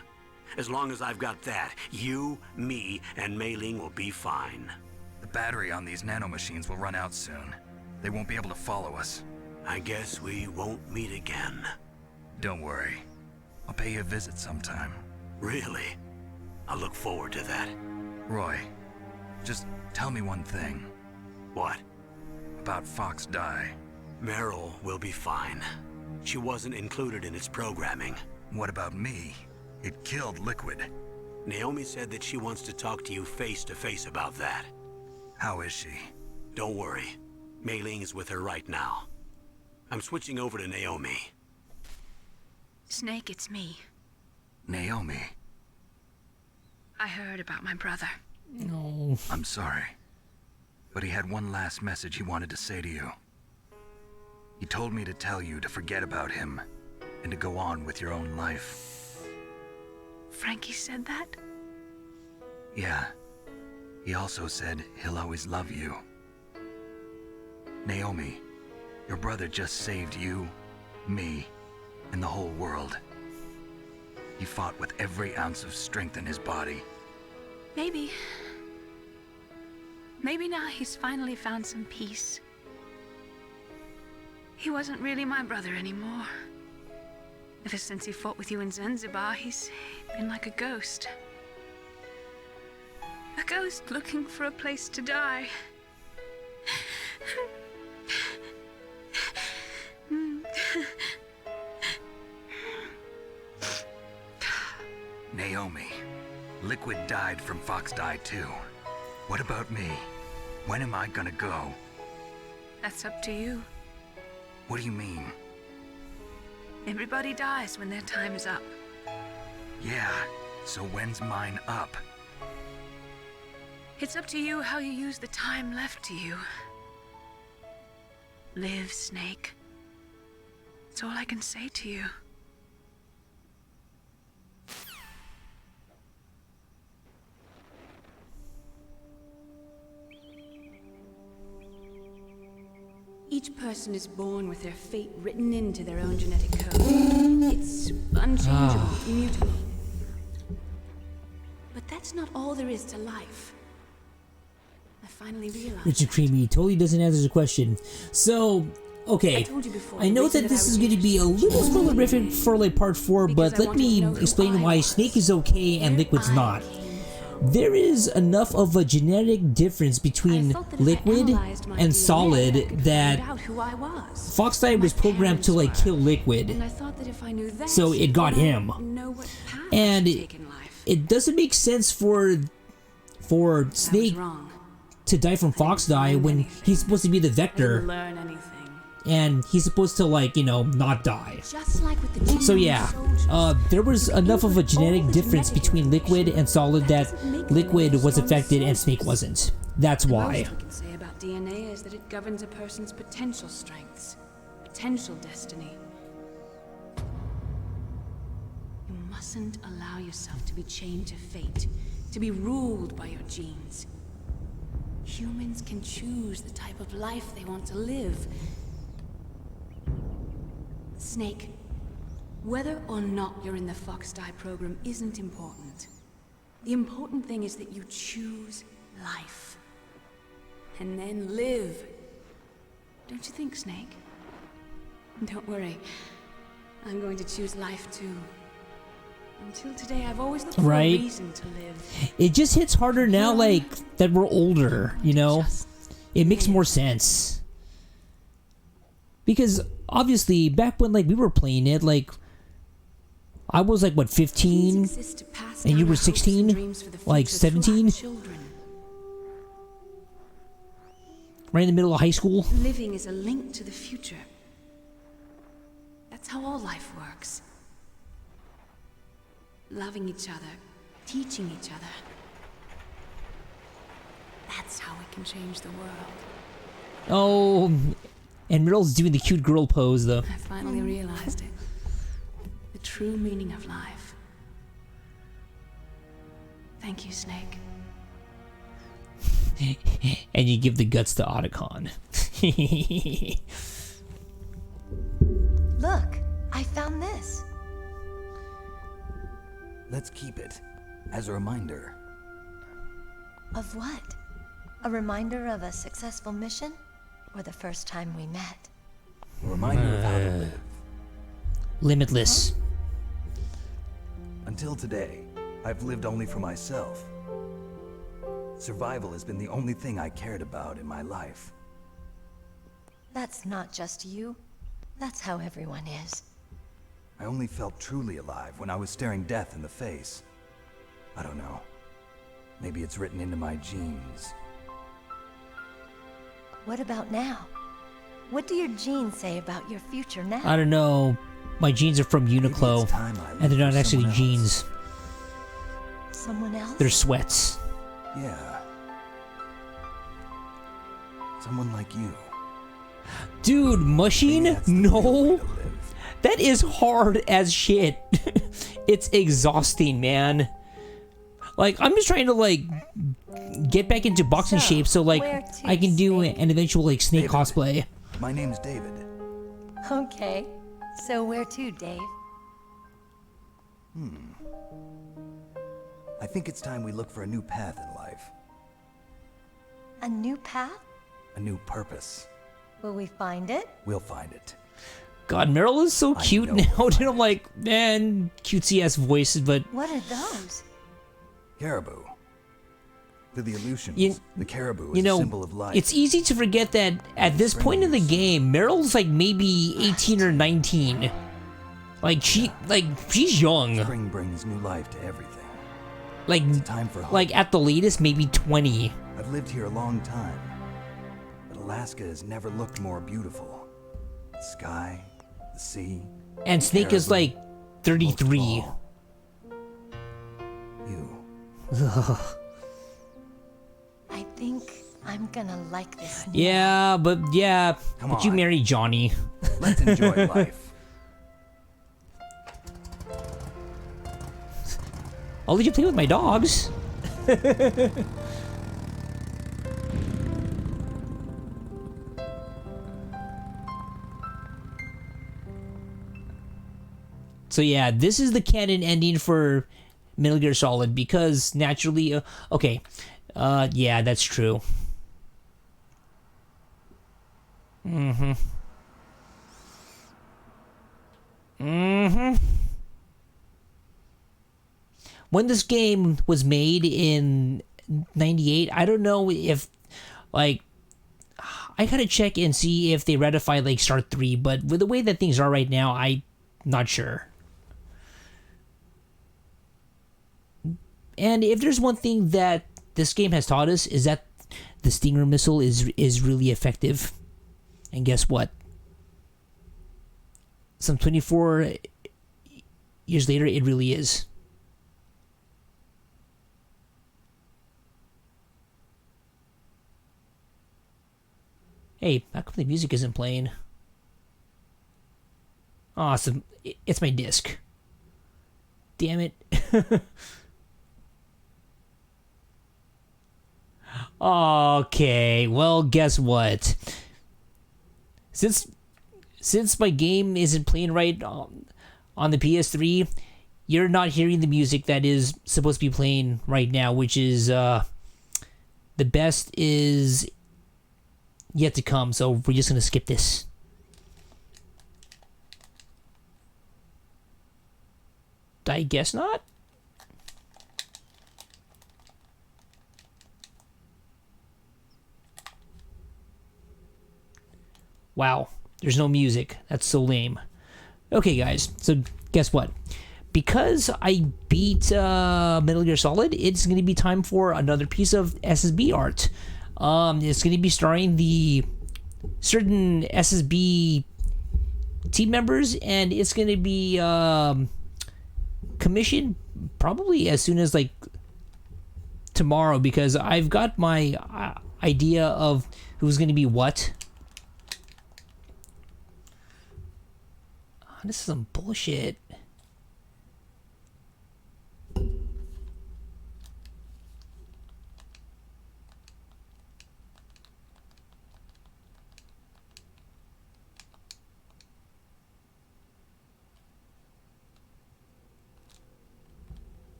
As long as I've got that, you, me, and Mei Ling will be fine. The battery on these nanomachines will run out soon. They won't be able to follow us. I guess we won't meet again. Don't worry. I'll pay you a visit sometime. Really? I look forward to that. Roy, just tell me one thing. What? About Fox Die. Meryl will be fine. She wasn't included in its programming. What about me? It killed Liquid. Naomi said that she wants to talk to you face to face about that. How is she? Don't worry. Mei Ling is with her right now. I'm switching over to Naomi. Snake, it's me. Naomi. I heard about my brother. No. I'm sorry. But he had one last message he wanted to say to you. He told me to tell you to forget about him and to go on with your own life. Frankie said that? Yeah. He also said he'll always love you. Naomi, your brother just saved you, me, and the whole world. He fought with every ounce of strength in his body. Maybe now he's finally found some peace. He wasn't really my brother anymore. Ever since he fought with you in Zanzibar, he's been like a ghost. A ghost looking for a place to die. Naomi, Liquid died from Fox Die too. What about me? When am I gonna go? That's up to you. What do you mean? Everybody dies when their time is up. Yeah, so when's mine up? It's up to you how you use the time left to you. Live, Snake. That's all I can say to you. Each person is born with their fate written into their own genetic code. It's unchangeable, immutable. But that's not all there is to life. I finally realized. Richard Creamy totally doesn't answer the question. So, okay, I know that this is going to be a little spoilerific for like part 4, but let me explain why Snake is okay and Liquid's not. There is enough of a genetic difference between Liquid and Solid that Fox Die was programmed to like kill Liquid, so it got him. And it doesn't make sense for Snake to die from Fox Die when he's supposed to be the Vector. And he's supposed to, like, you know, not die. So yeah, there was enough of a genetic difference between Liquid and Solid that Liquid was affected and Snake wasn't. That's why. The most we can say about DNA is that it governs a person's potential strengths, potential destiny. You mustn't allow yourself to be chained to fate, to be ruled by your genes. Humans can choose the type of life they want to live. Snake, whether or not you're in the Fox Die program isn't important. The important thing is that you choose life. And then live. Don't you think, Snake? Don't worry. I'm going to choose life too. Until today, I've always looked for a Right. reason to live. It just hits harder now, like, that we're older, you know? It makes more sense. Because, obviously, back when, like, we were playing it, like, I was, like, what, 15? And you were 16? Like, 17? Right in the middle of high school? Living is a link to the future. That's how all life works. Loving each other, teaching each other. That's how we can change the world. Oh, and Meryl's doing the cute girl pose, though. I finally realized it. The true meaning of life. Thank you, Snake. And you give the guts to Otacon. Look, I found this. Let's keep it as a reminder. Of what? A reminder of a successful mission? Or the first time we met? A reminder of how to live. Limitless. Until today, I've lived only for myself. Survival has been the only thing I cared about in my life. That's not just you. That's how everyone is. I only felt truly alive when I was staring death in the face. I don't know. Maybe it's written into my genes. What about now? What do your genes say about your future now? I don't know. My genes are from Uniqlo. And they're not actually jeans. Someone else? They're sweats. Yeah. Someone like you. Dude, mushing? No. That is hard as shit. It's exhausting, man. Like, I'm just trying to, like, get back into boxing shape so, like, I can do an eventual, like, Snake cosplay. My name's David. Okay. So where to, Dave? I think it's time we look for a new path in life. A new path? A new purpose. Will we find it? We'll find it. God, Meryl is so cute now. Dude, I'm like, man, cutesy ass voices, but What are those? Caribou. To the Aleutians, the caribou is you know, a symbol of life. it's easy to forget that at this point in the game, Meryl's like maybe 18 or 19. Like she's young. Spring brings new life to everything. Like It's time for hope. like at the latest, maybe 20. I've lived here a long time, but Alaska has never looked more beautiful. The sky, the sea, And Snake is like 33. You. I think I'm gonna like this. Yeah, but Come but you on. marry Johnny. Let's enjoy life. I'll let you play with my dogs. So yeah, this is the canon ending for Metal Gear Solid because naturally, okay, yeah, that's true. Mm-hmm. When this game was made in 98, I don't know if, like, I gotta check and see if they ratified, like, Start 3, but with the way that things are right now, I'm not sure. And if there's one thing that this game has taught us is that the Stinger missile is really effective. And guess what? Some 24 years later, it really is. Hey, how come the music isn't playing? Awesome. It's my disc. Damn it. Okay, well, guess what? Since my game isn't playing right on the PS3, you're not hearing the music that is supposed to be playing right now, which is the best is yet to come. So we're just gonna skip this. I guess not. Wow, there's no music. That's so lame. Okay, guys, so guess what? Because I beat Metal Gear Solid, it's going to be time for another piece of SSB art. It's going to be starring the certain SSB team members, and it's going to be commissioned probably as soon as like tomorrow, because I've got my idea of who's going to be what. This is some bullshit.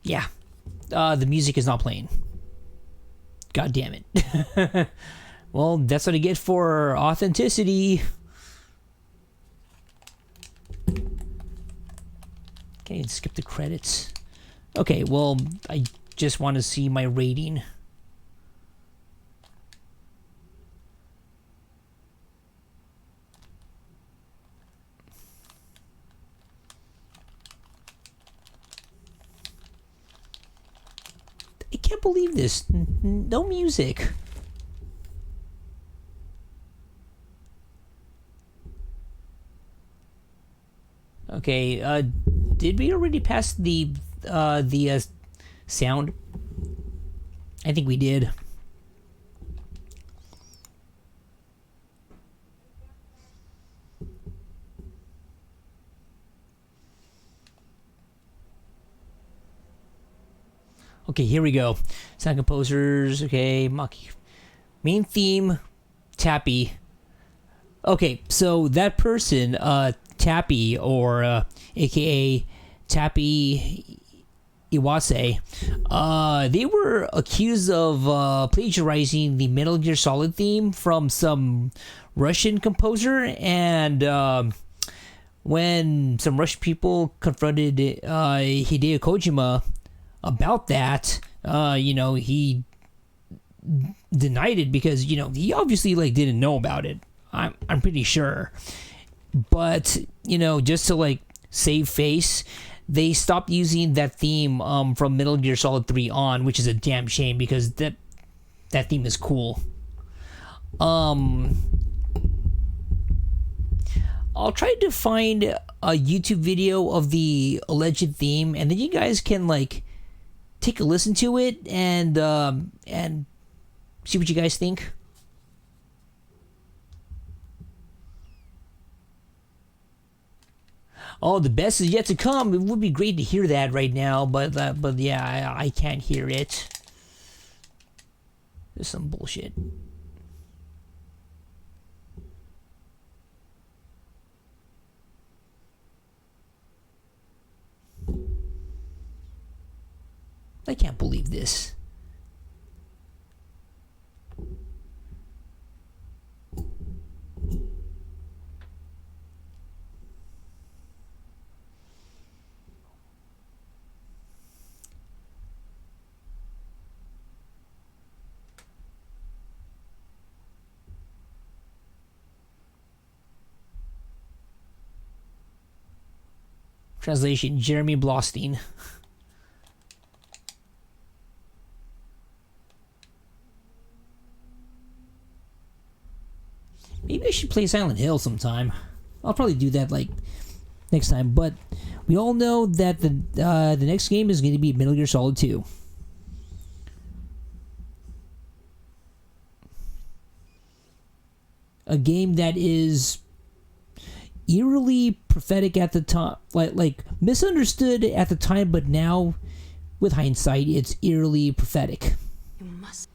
Yeah. The music is not playing. God damn it. Well, that's what I get for authenticity. Can't even skip the credits. Okay, well, I just want to see my rating. I can't believe this. No music. Okay, did we already pass the sound? I think we did. Okay, here we go. Sound composers, okay, main theme, Tappy. Okay, so that person, Tappy, or aka Tappy Iwase, they were accused of plagiarizing the Metal Gear Solid theme from some Russian composer, and when some Russian people confronted Hideo Kojima about that, he denied it because, he obviously didn't know about it. I'm pretty sure. But, just to save face, they stopped using that theme from Metal Gear Solid 3 on, which is a damn shame because that theme is cool. I'll try to find a YouTube video of the alleged theme, and then you guys can take a listen to it and see what you guys think. Oh, the best is yet to come. It would be great to hear that right now, but yeah, I can't hear it. There's some bullshit. I can't believe this. Translation, Jeremy Blostein. Maybe I should play Silent Hill sometime. I'll probably do that next time. But we all know that the next game is going to be Metal Gear Solid 2. A game that is eerily prophetic at the time, like misunderstood at the time, but now, with hindsight, it's eerily prophetic. You must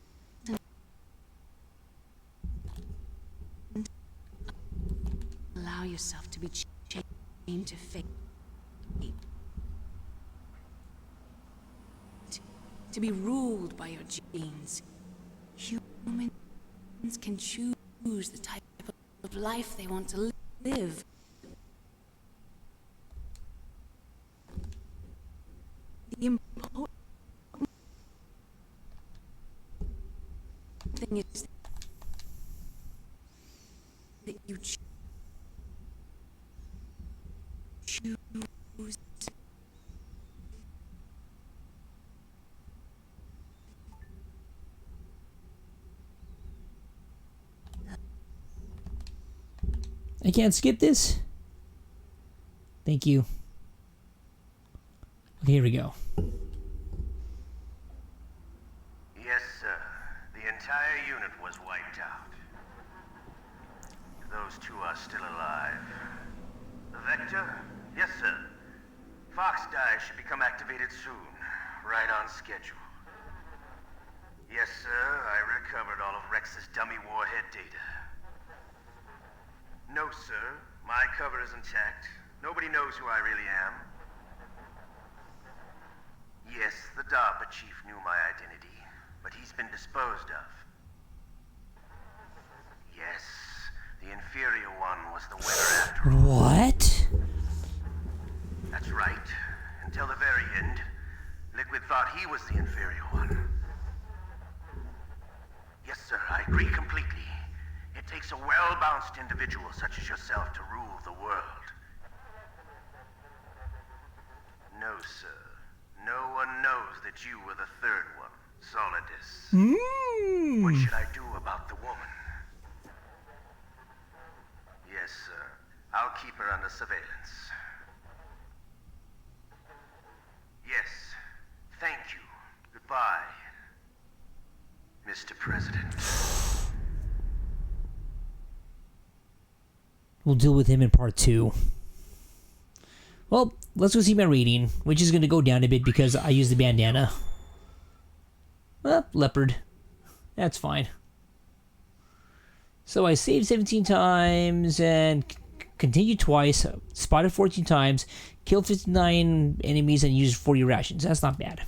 allow yourself to be chained to fate. To be ruled by your genes. Humans can choose the type of life they want to live. The important thing is that you choose. I can't skip this? Thank you. Okay, here we go. Yes, sir. The entire unit was wiped out. Those two are still alive. The Vector? Yes, sir. Fox Die should become activated soon. Right on schedule. Yes, sir. I recovered all of Rex's dummy warhead data. No, sir. My cover is intact. Nobody knows who I really am. Yes, the DARPA chief knew my identity, but he's been disposed of. Yes, the inferior one was the winner after all. What? That's right. Until the very end, Liquid thought he was the inferior one. Yes, sir, I agree completely. It takes a well-balanced individual such as yourself to rule the world. No, sir. No one knows that you were the third one, Solidus. What should I do about the woman? Yes, sir. I'll keep her under surveillance. Yes. Thank you. Goodbye, Mr. President. We'll deal with him in part 2. Well, let's go see my rating, which is going to go down a bit because I used the bandana. Well, leopard. That's fine. So I saved 17 times and continued twice, spotted 14 times, killed 59 enemies and used 40 rations. That's not bad.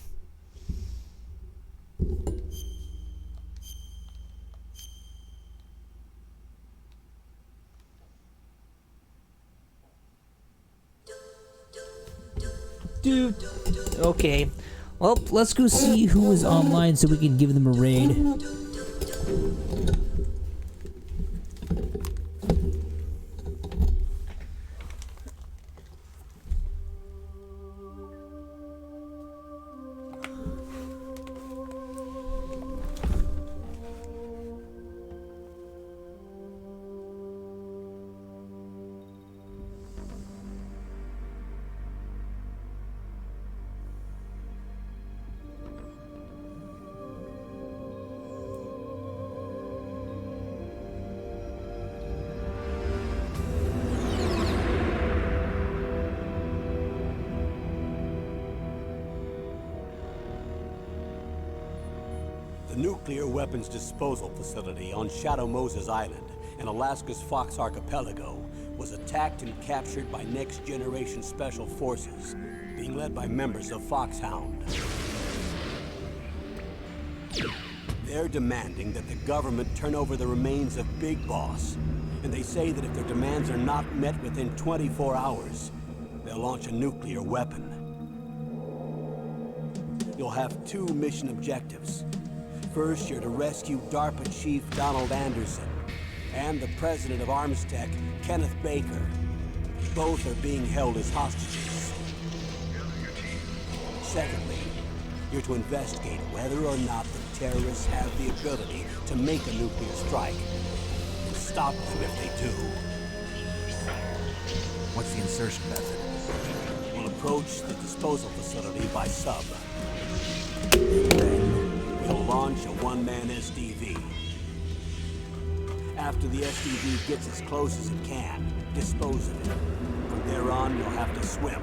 Dude. Okay. Well, let's go see who is online so we can give them a raid. Nuclear weapons disposal facility on Shadow Moses Island in Alaska's Fox Archipelago was attacked and captured by Next Generation Special Forces, being led by members of Foxhound. They're demanding that the government turn over the remains of Big Boss, and they say that if their demands are not met within 24 hours, they'll launch a nuclear weapon. You'll have 2 mission objectives. First, you're to rescue DARPA Chief Donald Anderson and the president of Armstech, Kenneth Baker. Both are being held as hostages. Secondly, you're to investigate whether or not the terrorists have the ability to make a nuclear strike and stop them if they do. What's the insertion method? We'll approach the disposal facility by sub. Then, we'll launch a one-man SDV. After the SDV gets as close as it can, dispose of it. From there on, you'll have to swim.